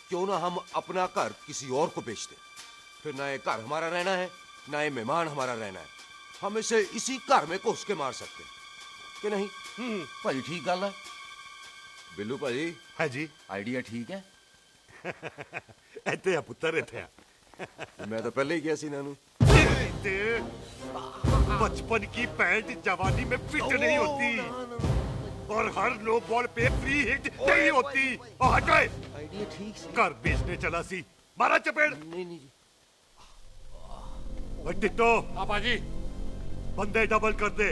क्यों ना हम अपना घर किसी और को बेच दें। फिर ना ये घर हमारा रहना है, ना ये मेहमान हमारा रहना है। हम इसे इसी घर में घुस के मार सकते हैं कि नहीं? भाजी ठीक गल है। बिल्लू भाजी। हाँ जी। आइडिया ठीक है। इत्थे आ पुत्तर, इत्थे आ। मैं तो पहले ही गया सी नानू। बचपन की पैंट जवानी में फिट नहीं होती और हर नो बॉल पे फ्री हिट नहीं होती। हटाए। आइडिया ठीक से। घर बेचने चला सी, मारा चपेड़। नहीं जी। टिट्टो। हाँ बाजी। बंदे डबल कर दे,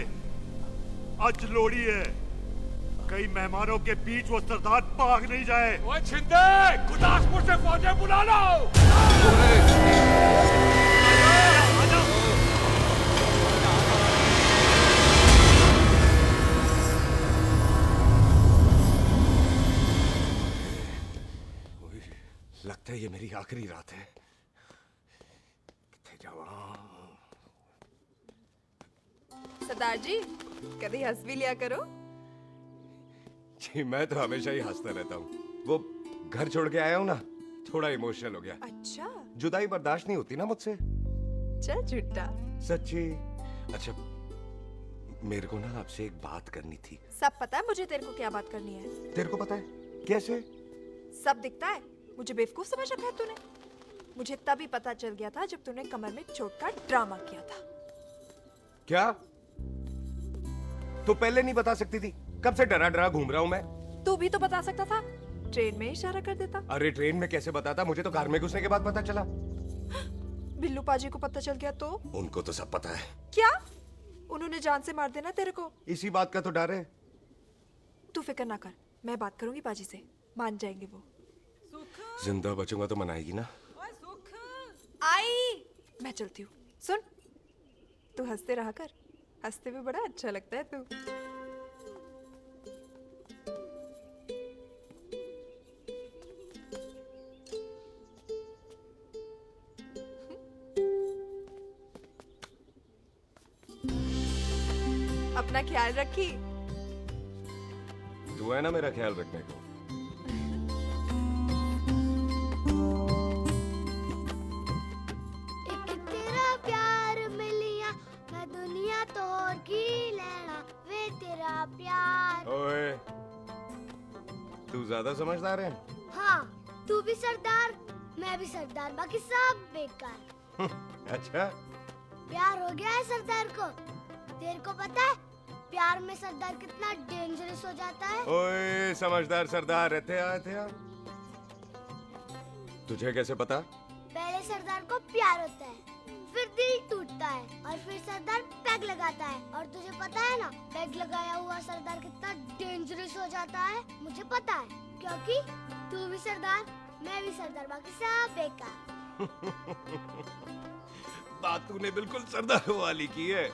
आज लोड़ी है। कई मेहमानों के बीच वो सरदार भाग नहीं जाए। ओए छिंदे, गुरदासपुर से फौजें बुला लो। लगता है ये मेरी आखिरी रात है। किथे जावा? सरदार जी, कभी हंस भी लिया करो। जी मैं तो हमेशा ही हंसता रहता हूँ। वो घर छोड़ के आया हूँ ना, थोड़ा इमोशनल हो गया। अच्छा, जुदाई बर्दाश्त नहीं होती ना मुझसे। चल झूठा। सच्ची। अच्छा, मेरे को ना आपसे एक बात करनी थी। सब पता है मुझे तेरे को क्या बात करनी है। तेरे को पता है? कैसे? सब दिखता है। मुझे बेवकूफ समझ रखा है तूने। मुझे तभी पता चल गया था जब तूने कमर में चोट का ड्रामा किया था। क्या? तो पहले नहीं बता सकती थी? कब से डरा डरा घूम रहा हूँ मैं। तू भी तो बता सकता था, ट्रेन में इशारा कर देता। अरे ट्रेन में कैसे बताता? मुझे तो कार में घुसने के बाद पता चला। बिल्लू पाजी को पता चल गया तो? उनको तो सब पता है। क्या? उन्होंने जान से मार देना तेरे को। इसी बात का तो डर है। तू फिक्र ना कर, मैं बात करूंगी पाजी से, मान जाएंगे वो। जिंदा बचूंगा तो मनाएगी ना? आई, मैं चलती हूँ। सुन, तू हंसते रहा कर, हंसते भी बड़ा अच्छा लगता है तू। अपना ख्याल रखी। तू है ना मेरा ख्याल रखने को। एक तेरा प्यार मिलिया, मैं दुनिया तोड़ की लेना, वे तेरा प्यार। ओए, तू ज्यादा समझदार है। हाँ, तू भी सरदार, मैं भी सरदार, बाकी सब बेकार। अच्छा, प्यार हो गया है सरदार को। तेरे को पता है प्यार में सरदार कितना डेंजरस हो जाता है? ओए समझदार सरदार रहते आ। तुझे कैसे पता? पहले सरदार को प्यार होता है, फिर दिल टूटता है और फिर सरदार पैग लगाता है। और तुझे पता है ना, पैग लगाया हुआ सरदार कितना डेंजरस हो जाता है? मुझे पता है, क्योंकि तू भी सरदार, मैं भी सरदार, बाकी सब बेकार। बात तूने बिल्कुल सरदार वाली की है।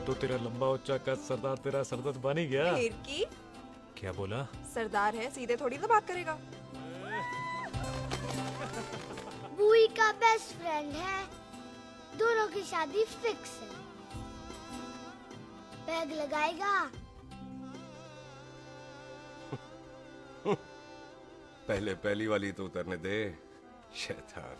तो तेरा लंबा ऊंचा कद सरदार तेरा सरदर्द बन ही गया। फिर की? क्या बोला? सरदार है, सीधे थोड़ी ना बात करेगा। बुई का बेस्ट फ्रेंड है, दोनों की शादी फिक्स है। पैग लगाएगा? पहले पहली वाली तो उतरने दे, शैतान।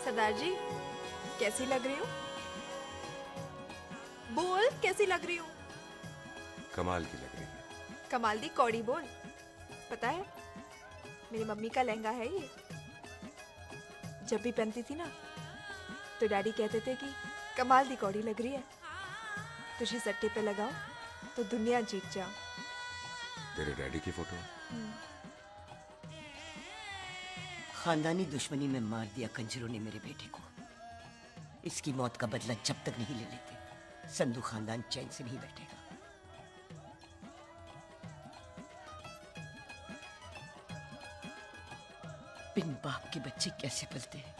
सरदार जी, कैसी लग रही हूँ? बोल, कैसी लग रही हूँ? कमाल की लग रही है। कमाल दी कौड़ी बोल। पता है, मेरी मम्मी का लहंगा है ये। जब भी पहनती थी ना, तो डैडी कहते थे कि कमाल दी कौड़ी लग रही है, तुझे सट्टे पे लगाओ तो दुनिया जीत जाओ। तेरे डैडी की फोटो? खानदानी दुश्मनी में मार दिया कंजरों ने मेरे बेटे को। इसकी मौत का बदला जब तक नहीं ले लेते, संधू खानदान चैन से नहीं बैठेगा। बिन बाप के बच्चे कैसे पलते हैं,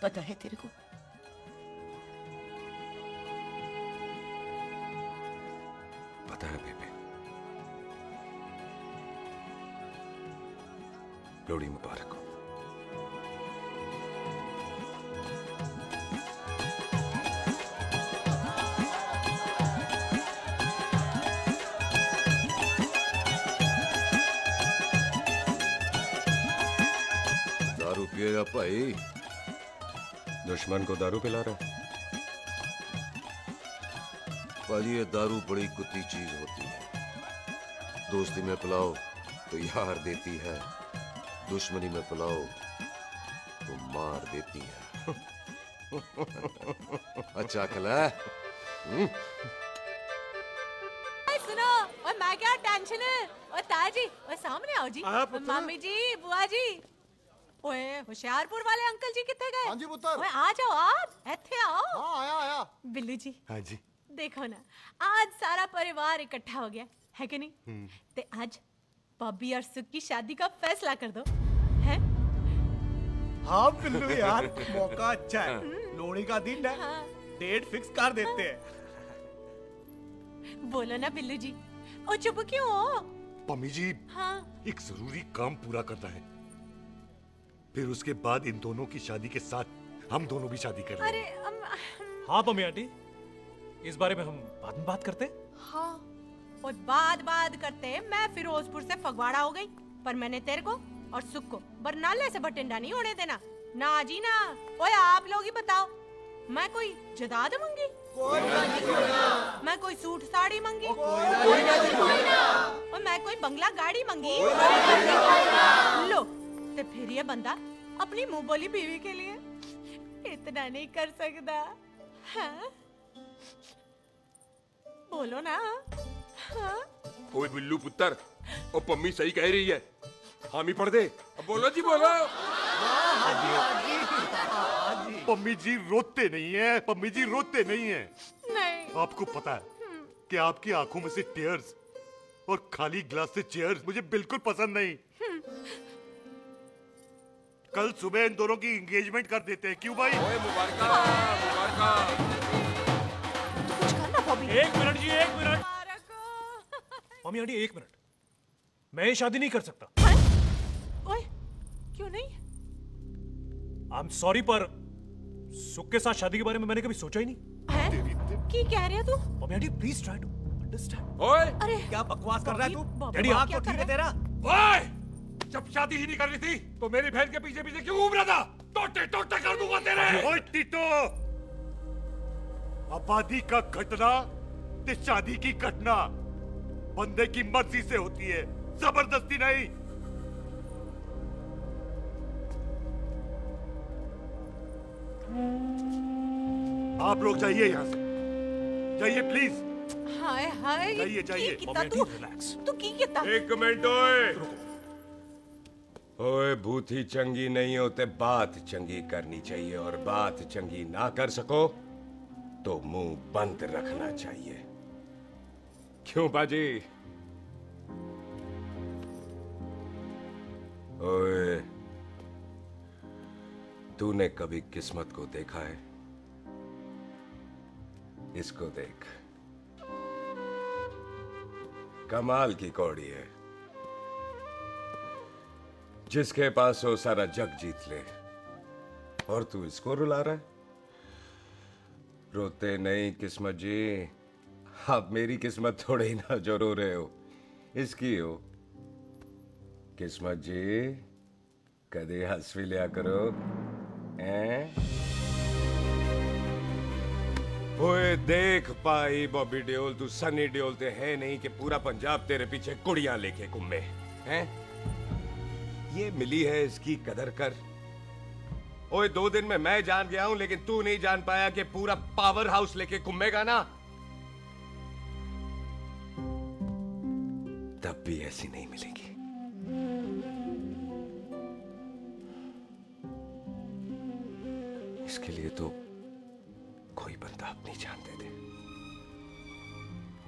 पता है तेरे को? पता है बेबे। लोहड़ी मुबारक हो। पिएगा भाई? दुश्मन को दारू पिला रहा है? भाजी ये दारू बड़ी कुत्ती चीज होती है। दोस्ती में पिलाओ तो यार देती है, दुश्मनी में पिलाओ तो मार देती है। अच्छा खिला? सुनो, और मैं क्या टेंशन है? और ताजी, और सामने आओ जी। मामी जी, बुआ जी। ओए होशियारपुर वाले अंकल जी कितने गए? हाँ जी पुत्र। ओए आ जाओ आप, ऐथे आओ। हाँ आया। बिल्लू जी। हाँ जी। देखो ना, आज सारा परिवार इकट्ठा हो गया है कि नहीं? ते आज बॉबी और सुख की शादी का फैसला कर दो, हैं? हाँ बिल्लू यार, मौका अच्छा है। लोहड़ी का दिन है, डेट फिक्स कर देते हैं। बोलो ना बिल्लू जी, ओ चुप क्यों हो? पम्मी जी, हाँ। एक जरूरी काम पूरा करना है, फिर उसके बाद इन दोनों की शादी के साथ हम दोनों भी शादी कर लेंगे। अरे हाँ मम्मी आंटी, इस बारे में हम बाद में बात करते। हाँ, और बात करते मैं फिरोजपुर से फगवाड़ा हो गई, पर मैंने तेरे को और सुख को बरनाले से बठिंडा नहीं होने देना। ना जी ना। ओए आप लोग ही बताओ, मैं कोई जदाद मंगी? मैं कोई सूट साड़ी मंगी? और मैं कोई बंगला गाड़ी मंगी? लो, तो फिर ये बंदा अपनी मुंह बोली बीवी के लिए इतना नहीं कर सकता, हाँ? बोलो ना। हाँ? ओए बिल्लू पुत्र, ओ पम्मी सही कह रही है, हामी पढ़ दे। अब बोलो जी, बोलो। पम्मी जी रोते नहीं है, पम्मी जी रोते नहीं है। नहीं। आपको पता है कि आपकी आंखों में से टीयर्स और खाली ग्लास से चेयर्स मुझे बिल्कुल पसंद नहीं। कल सुबह इन दोनों की एंगेजमेंट कर देते हैं, क्यों भाई? मुबारक। एक मिनट जी, एक मिनट। मम्मी आंटी एक मिनट, मैं ये शादी नहीं कर सकता। ओए, क्यों नहीं? आई एम सॉरी, पर सुख के साथ शादी के बारे में मैंने कभी सोचा ही नहीं। की कह रहे तू? Mummy aunty please try to understand. ओए, अरे क्या बकवास कर रहा है तू? डैडी दिमाग तो ठीक है तेरा? ओए, जब शादी ही नहीं करनी थी तो मेरी बहन के पीछे पीछे क्यों घूम रहा था? टोटे कर दूंगा तेरे। ओए टीटो, आबादी का घटना ते शादी की घटना बंदे की मर्जी से होती है, जबरदस्ती नहीं। आप लोग जाइए यहाँ से, जाइए प्लीज। हाय हाय, जाइए। तू की कितना? एक मिनट ओए, भूथी चंगी नहीं होते, बात चंगी करनी चाहिए, और बात चंगी ना कर सको तो मुंह बंद रखना चाहिए। क्यों बाजी? ओए, तूने कभी किस्मत को देखा है? इसको देख, कमाल की कौड़ी है, जिसके पास हो सारा जग जीत ले, और तू इसको रुला रहा है? रोते नहीं किस्मत जी, आप मेरी किस्मत थोड़े ही ना जो रो रहे हो, इसकी हो। किस्मत जी, कदे हंस भी लिया करो, हैं? ओए देख पाई बॉबी देओल, तू सनी देओल ते है नहीं कि पूरा पंजाब तेरे पीछे कुड़ियां लेके घूमे, हैं? ये मिली है, इसकी कदर कर। ओए 2 दिन में मैं जान गया हूं, लेकिन तू नहीं जान पाया कि पूरा पावर हाउस लेके घूमेगा ना, तब भी ऐसी नहीं मिलेगी। इसके लिए तो कोई बंदा अपनी जान दे दे।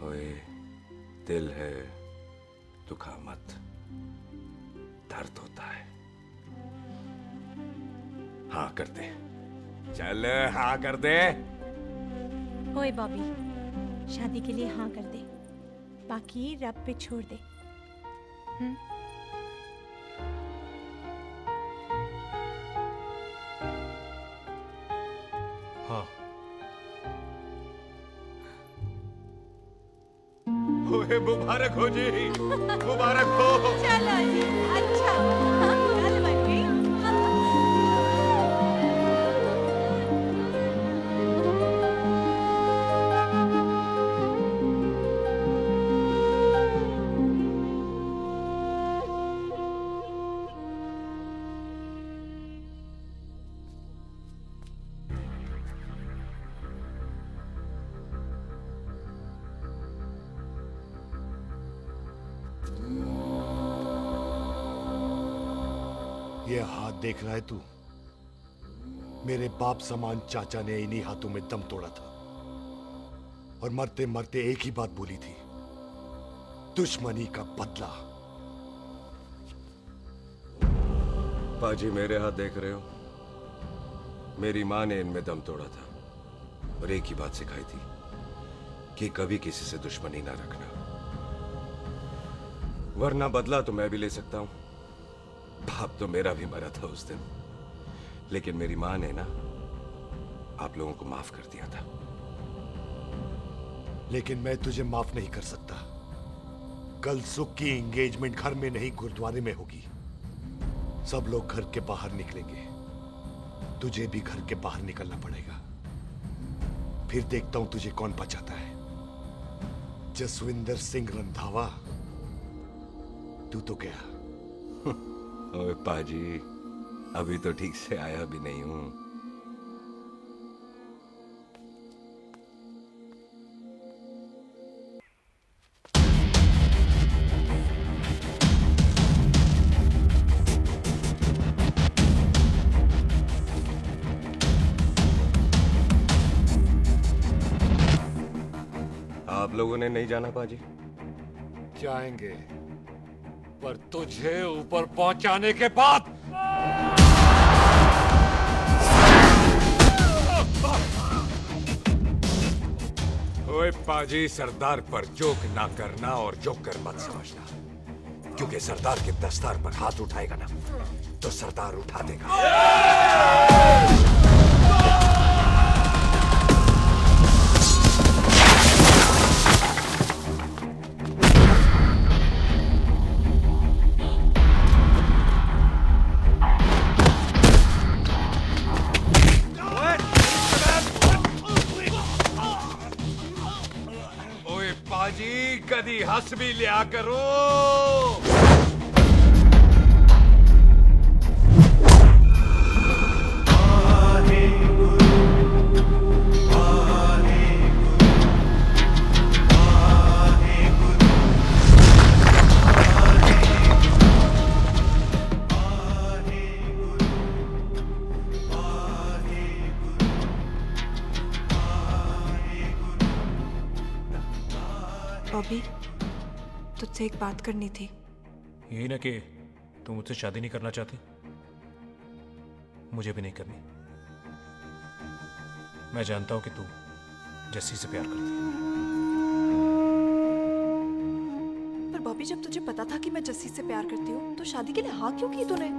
ओए, दिल है, दुखा मत, दर्द होता है। हाँ कर दे, चल हाँ कर दे। ओए बॉबी, शादी के लिए हाँ कर दे, बाकी रब पे छोड़ दे। हाँ। ओए मुबारक हो जी, मुबारक हो। चलो जी, अच्छा, हाँ, कल बन गई। ये हाथ देख रहा है तू? मेरे बाप समान चाचा ने इन्हीं हाथों में दम तोड़ा था और मरते मरते एक ही बात बोली थी, दुश्मनी का बदला। पाजी मेरे हाथ देख रहे हो? मेरी माँ ने इनमें दम तोड़ा था और एक ही बात सिखाई थी कि कभी किसी से दुश्मनी ना रखना, वरना बदला तो मैं भी ले सकता हूं। बाप तो मेरा भी मरा था उस दिन, लेकिन मेरी माँ ने ना आप लोगों को माफ कर दिया था। लेकिन मैं तुझे माफ नहीं कर सकता। कल सुख की एंगेजमेंट घर में नहीं गुरुद्वारे में होगी। सब लोग घर के बाहर निकलेंगे, तुझे भी घर के बाहर निकलना पड़ेगा। फिर देखता हूं तुझे कौन बचाता है। जसविंदर सिंह रंधावा, तू तो गया। ओए पाजी, अभी तो ठीक से आया भी नहीं हूं। आप लोगों ने नहीं जाना पाजी? जाएंगे, पर तुझे ऊपर पहुंचाने के बाद। ओए पाजी, सरदार पर जोक ना करना और जोकर मत समझना, क्योंकि सरदार के दस्तार पर हाथ उठाएगा ना तो सरदार उठा देगा। कदी हंस भी लिया करो। बॉबी, तुझसे एक बात करनी थी। यही ना कि तू मुझसे शादी नहीं करना चाहती, मुझे भी नहीं करनी। मैं जानता हूं कि तू जस्सी से प्यार करती है। पर बॉबी, जब तुझे पता था कि मैं जस्सी से प्यार करती हूँ तो शादी के लिए हाँ क्यों की तूने?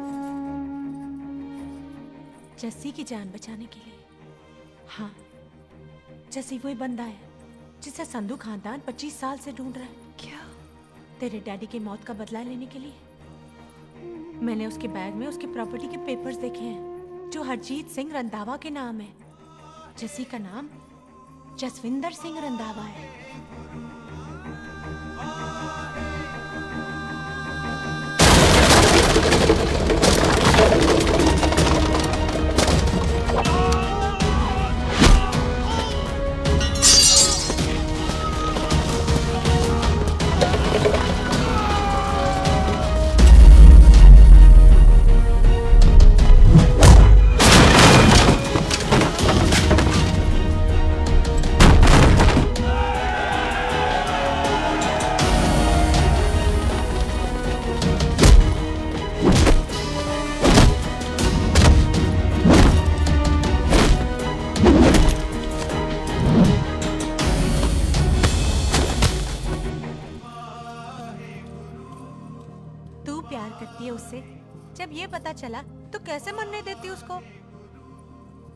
जस्सी की जान बचाने के लिए। हाँ, जस्सी वही बंदा है जिसे संधू खानदान 25 साल से ढूंढ रहा है। क्या? तेरे डैडी की मौत का बदला लेने के लिए। मैंने उसके बैग में उसकी प्रॉपर्टी के पेपर्स देखे हैं जो हरजीत सिंह रंधावा के नाम है। जस्सी का नाम जसविंदर सिंह रंधावा है। जब ये पता चला तो कैसे मनने देती उसको?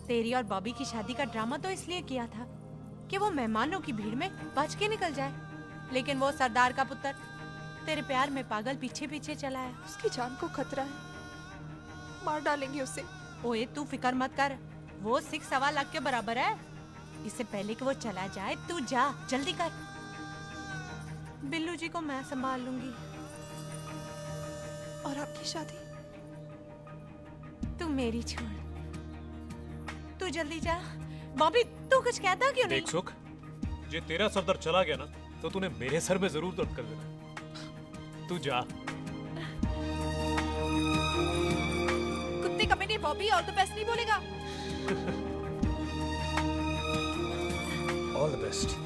तेरी और बॉबी की शादी का ड्रामा तो इसलिए किया था कि वो मेहमानों की भीड़ में बच के निकल जाए, लेकिन वो सरदार का पुत्र तेरे प्यार में पागल पीछे पीछे चला है। उसकी जान को खतरा है, मार डालेंगे उसे। ओए तू फिक्र मत कर, वो 6.25 लाख के बराबर है। इससे पहले कि वो चला जाए तू जा, जल्दी कर। बिल्लू जी को मैं संभाल लूंगी। और आपकी शादी? तू मेरी छोड़, तू जल्दी जा। बॉबी तू कुछ कहता क्यों नहीं? देख सुख, जे तेरा सरदार चला गया ना तो तूने मेरे सर में जरूर दर्द कर देना। तू जा। मोमेंट ये बॉबी ऑल द बेस्ट नहीं बोलेगा? All the best.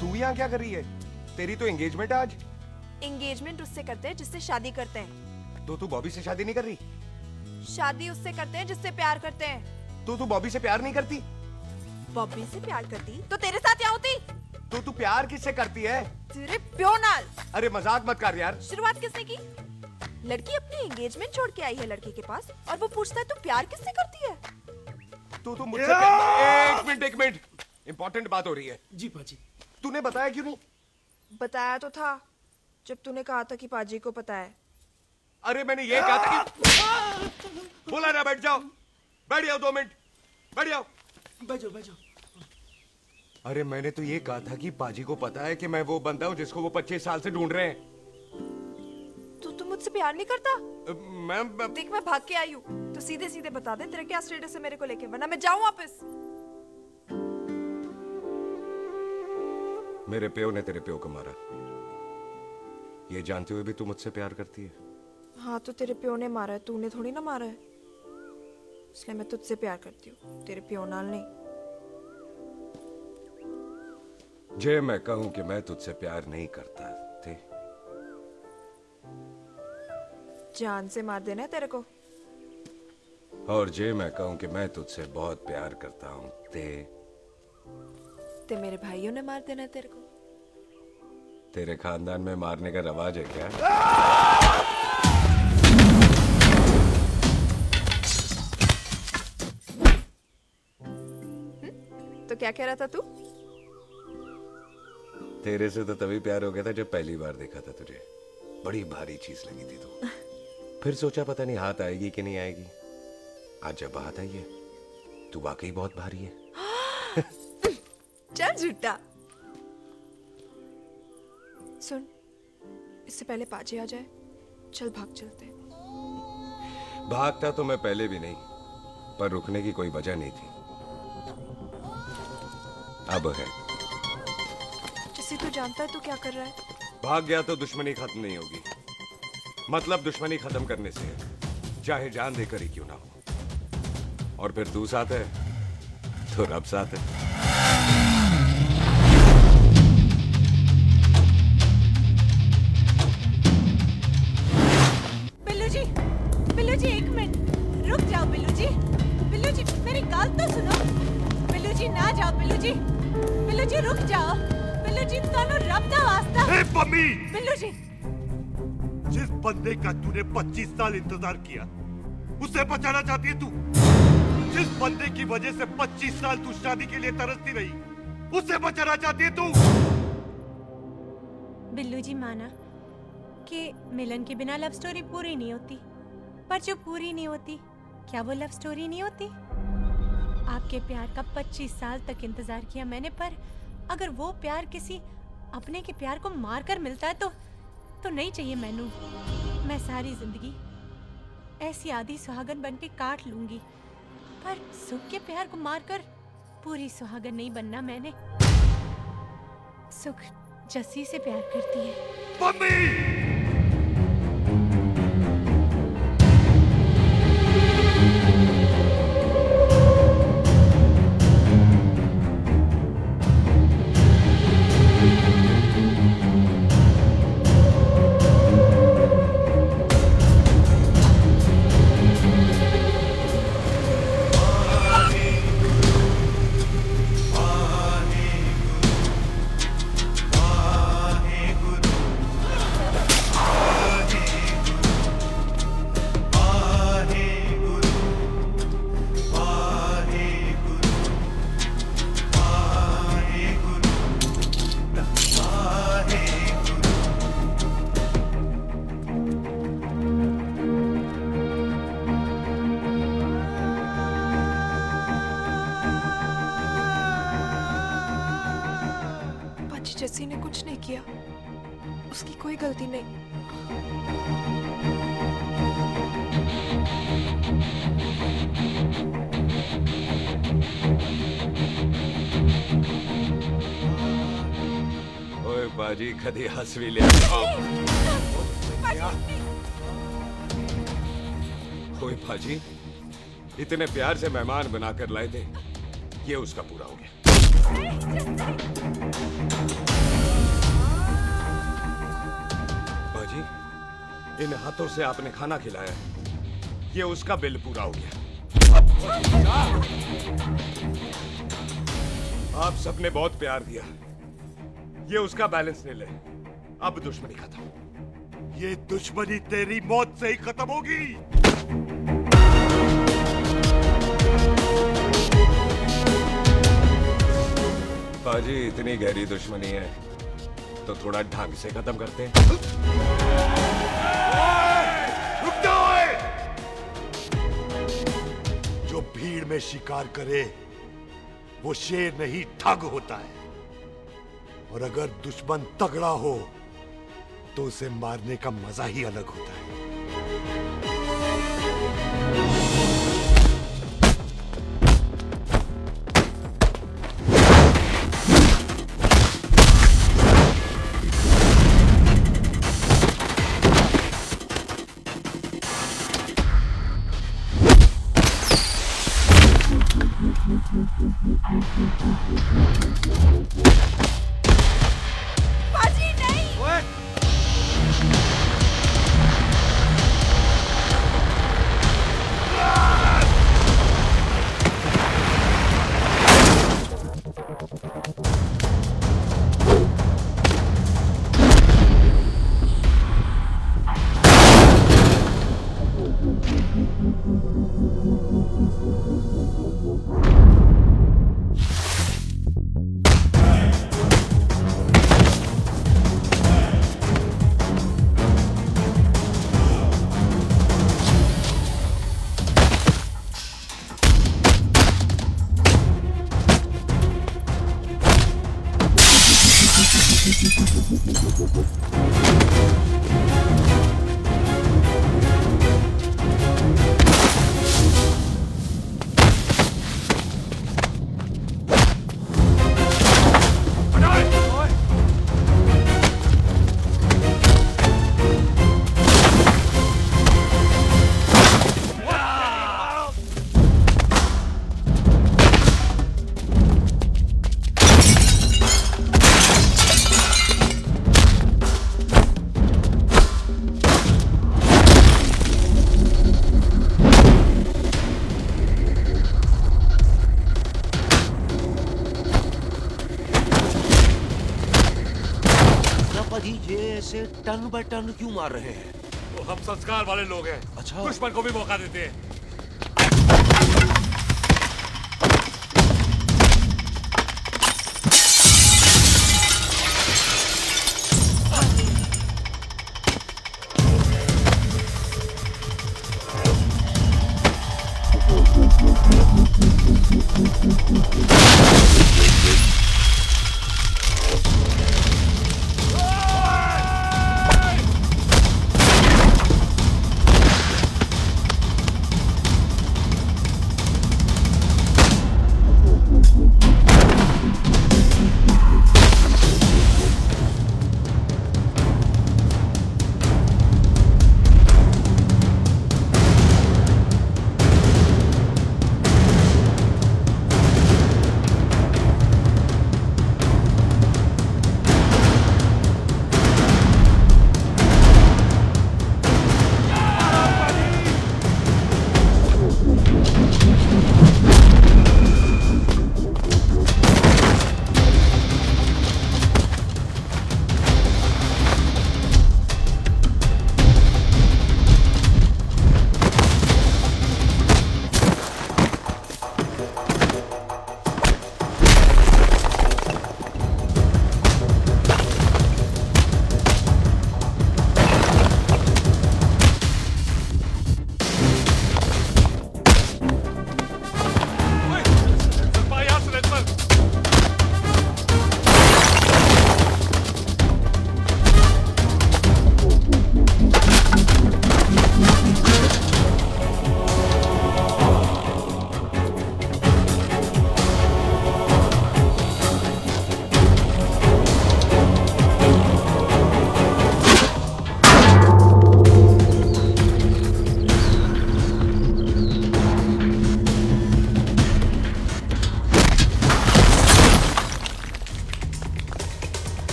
तू यहाँ क्या कर रही है? तेरी तो एंगेजमेंट है आज। एंगेजमेंट उससे करते हैं जिससे शादी करते हैं। तो तू बॉबी से शादी नहीं कर रही? शादी उससे करते हैं जिससे प्यार करते हैं। तो तू बॉबी से प्यार नहीं करती? बॉबी से प्यार करती तो तेरे साथ क्या होती? तो तू प्यार किससे करती है? तेरे प्यो नाल। अरे मजाक मत कर यार। शुरुआत किसने की? लड़की अपनी एंगेजमेंट छोड़ के आई है लड़के के पास और वो पूछता है तू प्यार किससे करती है? तू मुझसे एक मिनट इंपॉर्टेंट बात हो रही है। जी पाजी। तूने बताया क्यों नहीं? बताया तो था जब तूने कहा था कि पाजी को पता है। अरे मैंने ये कहा था कि बोला ना बैठ जाओ 2 मिनट बैठ जाओ। बैठो। अरे मैंने तो ये कहा था कि पाजी को पता है कि मैं वो बंदा हूँ जिसको वो 25 साल से ढूंढ रहे हैं। तो तू मुझसे प्यार नहीं करता? मैं देख मैं भाग के आई हूँ तो सीधे सीधे बता दे तेरा क्या स्टेटस है मेरे को लेके, वरना मैं जाऊँ वापस। मेरे प्यो ने तेरे प्यो को मारा, ये जानते हुए भी तू मुझसे प्यार करती है? हाँ तो तेरे प्यो ने मारा है, तूने थोड़ी ना मारा है, इसलिए मैं तुझसे प्यार करती हूँ, तेरे प्यो नाल नहीं। जे मैं कहूं कि मैं तुझसे प्यार नहीं करता थे, जान से मार देना है तेरे को। और जे मैं कहूं कि मैं तुझसे बहुत प्यार करता हूं ते मेरे भाइयों ने मार देना है तेरे को। तेरे खानदान में मारने का रवाज है क्या? तो क्या कह रहा था तू? तेरे से तो तभी प्यार हो गया था जब पहली बार देखा था तुझे, बड़ी भारी चीज लगी थी तू। फिर सोचा पता नहीं हाथ आएगी कि नहीं आएगी, आज जब हाथ आई है तू वाकई बहुत भारी है। चल झूठा। सुन, इससे पहले पाजी आ जाए, चल भाग चलते हैं। भागता तो मैं पहले भी नहीं, पर रुकने की कोई वजह नहीं थी, अब है। जैसे तू जानता है तू क्या कर रहा है। भाग गया तो दुश्मनी खत्म नहीं होगी, मतलब दुश्मनी खत्म करने से है, चाहे जान देकर ही क्यों ना हो। और फिर तू साथ है तो रब साथ है। बिल्लू जी एक मिनट रुक जाओ। बिल्लू जी मेरी बात तो सुनो। बिल्लू जी ना जाओ। बिल्लू जी रुक जाओ। बिल्लू जी तानू रब दा वास्ता। ए पम्मी! बिल्लू जी, जिस बंदे का तूने 25 साल इंतजार किया उसे बचाना चाहती है तू? जिस बंदे की वजह से 25 साल तू शादी के लिए तरसती रही उसे बचाना चाहती है तू? बिल्लू जी माना कि मिलन के बिना लव स्टोरी पूरी नहीं होती, पर जो पूरी नहीं होती क्या वो लव स्टोरी नहीं होती? आपके प्यार का 25 साल तक इंतजार किया मैंने, पर अगर वो प्यार किसी अपने के प्यार को मार कर मिलता है तो नहीं चाहिए मैनू। मैं सारी जिंदगी ऐसी आधी सुहागन बन के काट लूंगी, पर सुख के प्यार को मारकर पूरी सुहागन नहीं बनना मैंने। सुख जस्सी से प्यार करती है। मम्मी! जस्सी ने कुछ नहीं किया, उसकी कोई गलती नहीं। ओए बाजी कदी हंस भी ले। ओए बाजी इतने प्यार से मेहमान बनाकर लाए थे, ये उसका पूरा हो गया। बाजी इन हाथों से आपने खाना खिलाया, ये उसका बिल पूरा हो गया। आप सबने बहुत प्यार दिया, ये उसका बैलेंस नहीं ले। अब दुश्मनी खत्म। ये दुश्मनी तेरी मौत से ही खत्म होगी। बाजी इतनी गहरी दुश्मनी है तो थोड़ा ढंग से खत्म करते हैं। रुक जाओ! जो भीड़ में शिकार करे वो शेर नहीं ठग होता है, और अगर दुश्मन तगड़ा हो तो उसे मारने का मजा ही अलग होता है। बाजी नहीं। पापा जी ये ऐसे टन बाय टन क्यों मार रहे हैं? तो हम संस्कार वाले लोग हैं। अच्छा। दुश्मन को भी मौका देते हैं।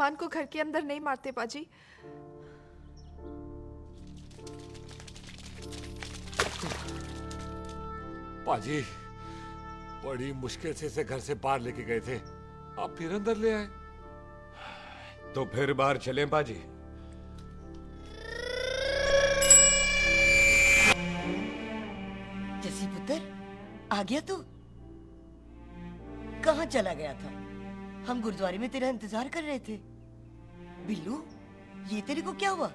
मेहमान को घर के अंदर नहीं मारते पाजी। पाजी, बड़ी मुश्किल से इसे घर से बाहर लेके गए थे, आप फिर अंदर ले आए। तो फिर बाहर चलें पाजी। जसी पुत्र, आ गया तू? कहाँ चला गया था? हम गुरुद्वारे में तेरा इंतजार कर रहे थे। बिल्लू, ये तेरे को क्या हुआ?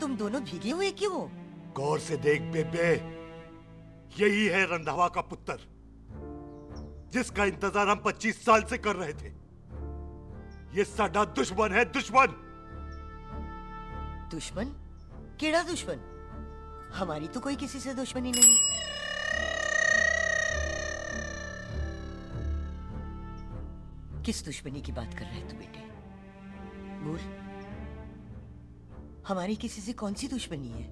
तुम दोनों भीगे हुए क्यों हो? गौर से देख बेबे, यही है रंधावा का पुत्र, जिसका इंतजार हम 25 साल से कर रहे थे। ये साडा दुश्मन है, दुश्मन। दुश्मन? केड़ा दुश्मन? हमारी तो कोई किसी से दुश्मनी नहीं। किस दुश्मनी की बात कर रहे तू बेटे? बोल, हमारी किसी से कौन सी दुश्मनी है?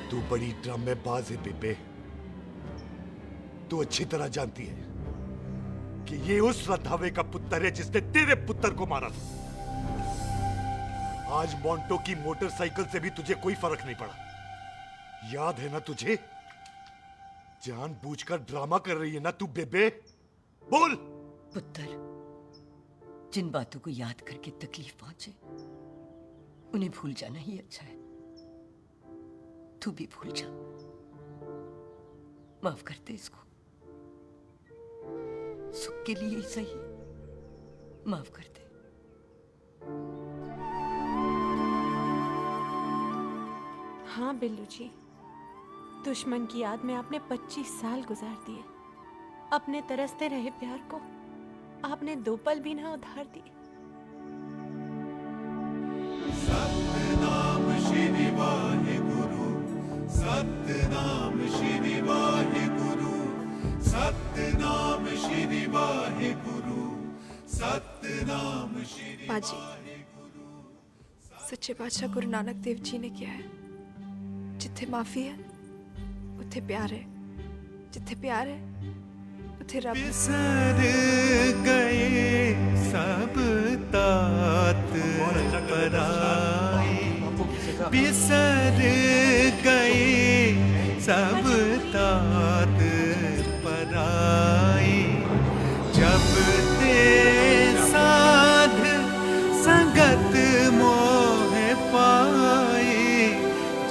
तू बड़ी ड्रामेबाज है बेबे। तू अच्छी तरह जानती है कि ये उस रंधावे का पुत्र है जिसने तेरे पुत्र को मारा था। आज मोंटो की मोटरसाइकिल से भी तुझे कोई फर्क नहीं पड़ा। याद है ना तुझे? जानबूझकर ड्रामा कर रही है ना तू बेबे? बोल। पुत्र, जिन बातों को याद करके तकलीफ पहुंचे उन्हें भूल जाना ही अच्छा है। तू भी भूल जा। माफ कर दे इसको, सुख के लिए ही सही, माफ कर दे। हाँ बिल्लू जी, दुश्मन की याद में आपने 25 साल गुजार दिए। अपने तरसते रहे प्यार को आपने 2 पल भी ना उधार दिए। सतनाम श्री वाहेगुरु, सतनाम श्री वाहेगुरु, सतनाम श्री वाहेगुरु, सतनाम श्री। पाजी, सच्चे बादशाह गुरु नानक देव जी ने किया है, जिथे माफी है उथे प्यार है, जिथे प्यार है उथे रब। बिसर गए सब तात पराए, बिसर गए सब तात पराए। जब ते साध संगत मोह पाए,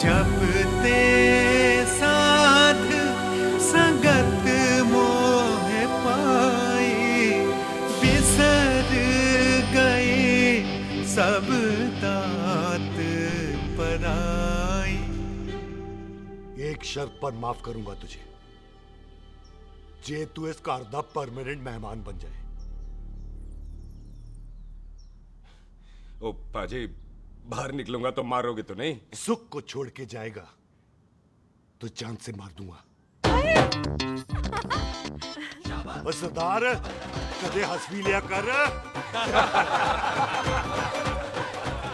जब ते साध संगत मोह पाए, बिसर गए सब तात पराए। एक शर्त पर माफ करूंगा तुझे, जे तू इस घर दा परमानेंट मेहमान बन जाए। ओ पाजी, बाहर निकलूंगा तो मारोगे तो नहीं? सुख को छोड़ के जाएगा तो जान से मार दूंगा। सरदार, कदे हंस भी लिया कर।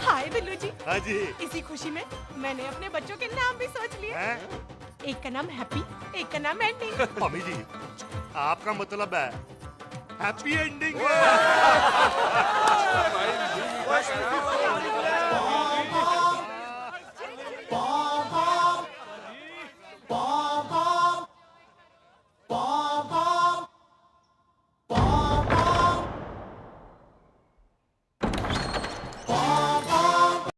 हाय बिल्लू जी। हाँ जी। इसी खुशी में मैंने अपने बच्चों के नाम भी सोच लिए। एक का नाम हैप्पी, एक का नाम एंडिंग। मम्मी जी, आपका मतलब है हैप्पी एंडिंग।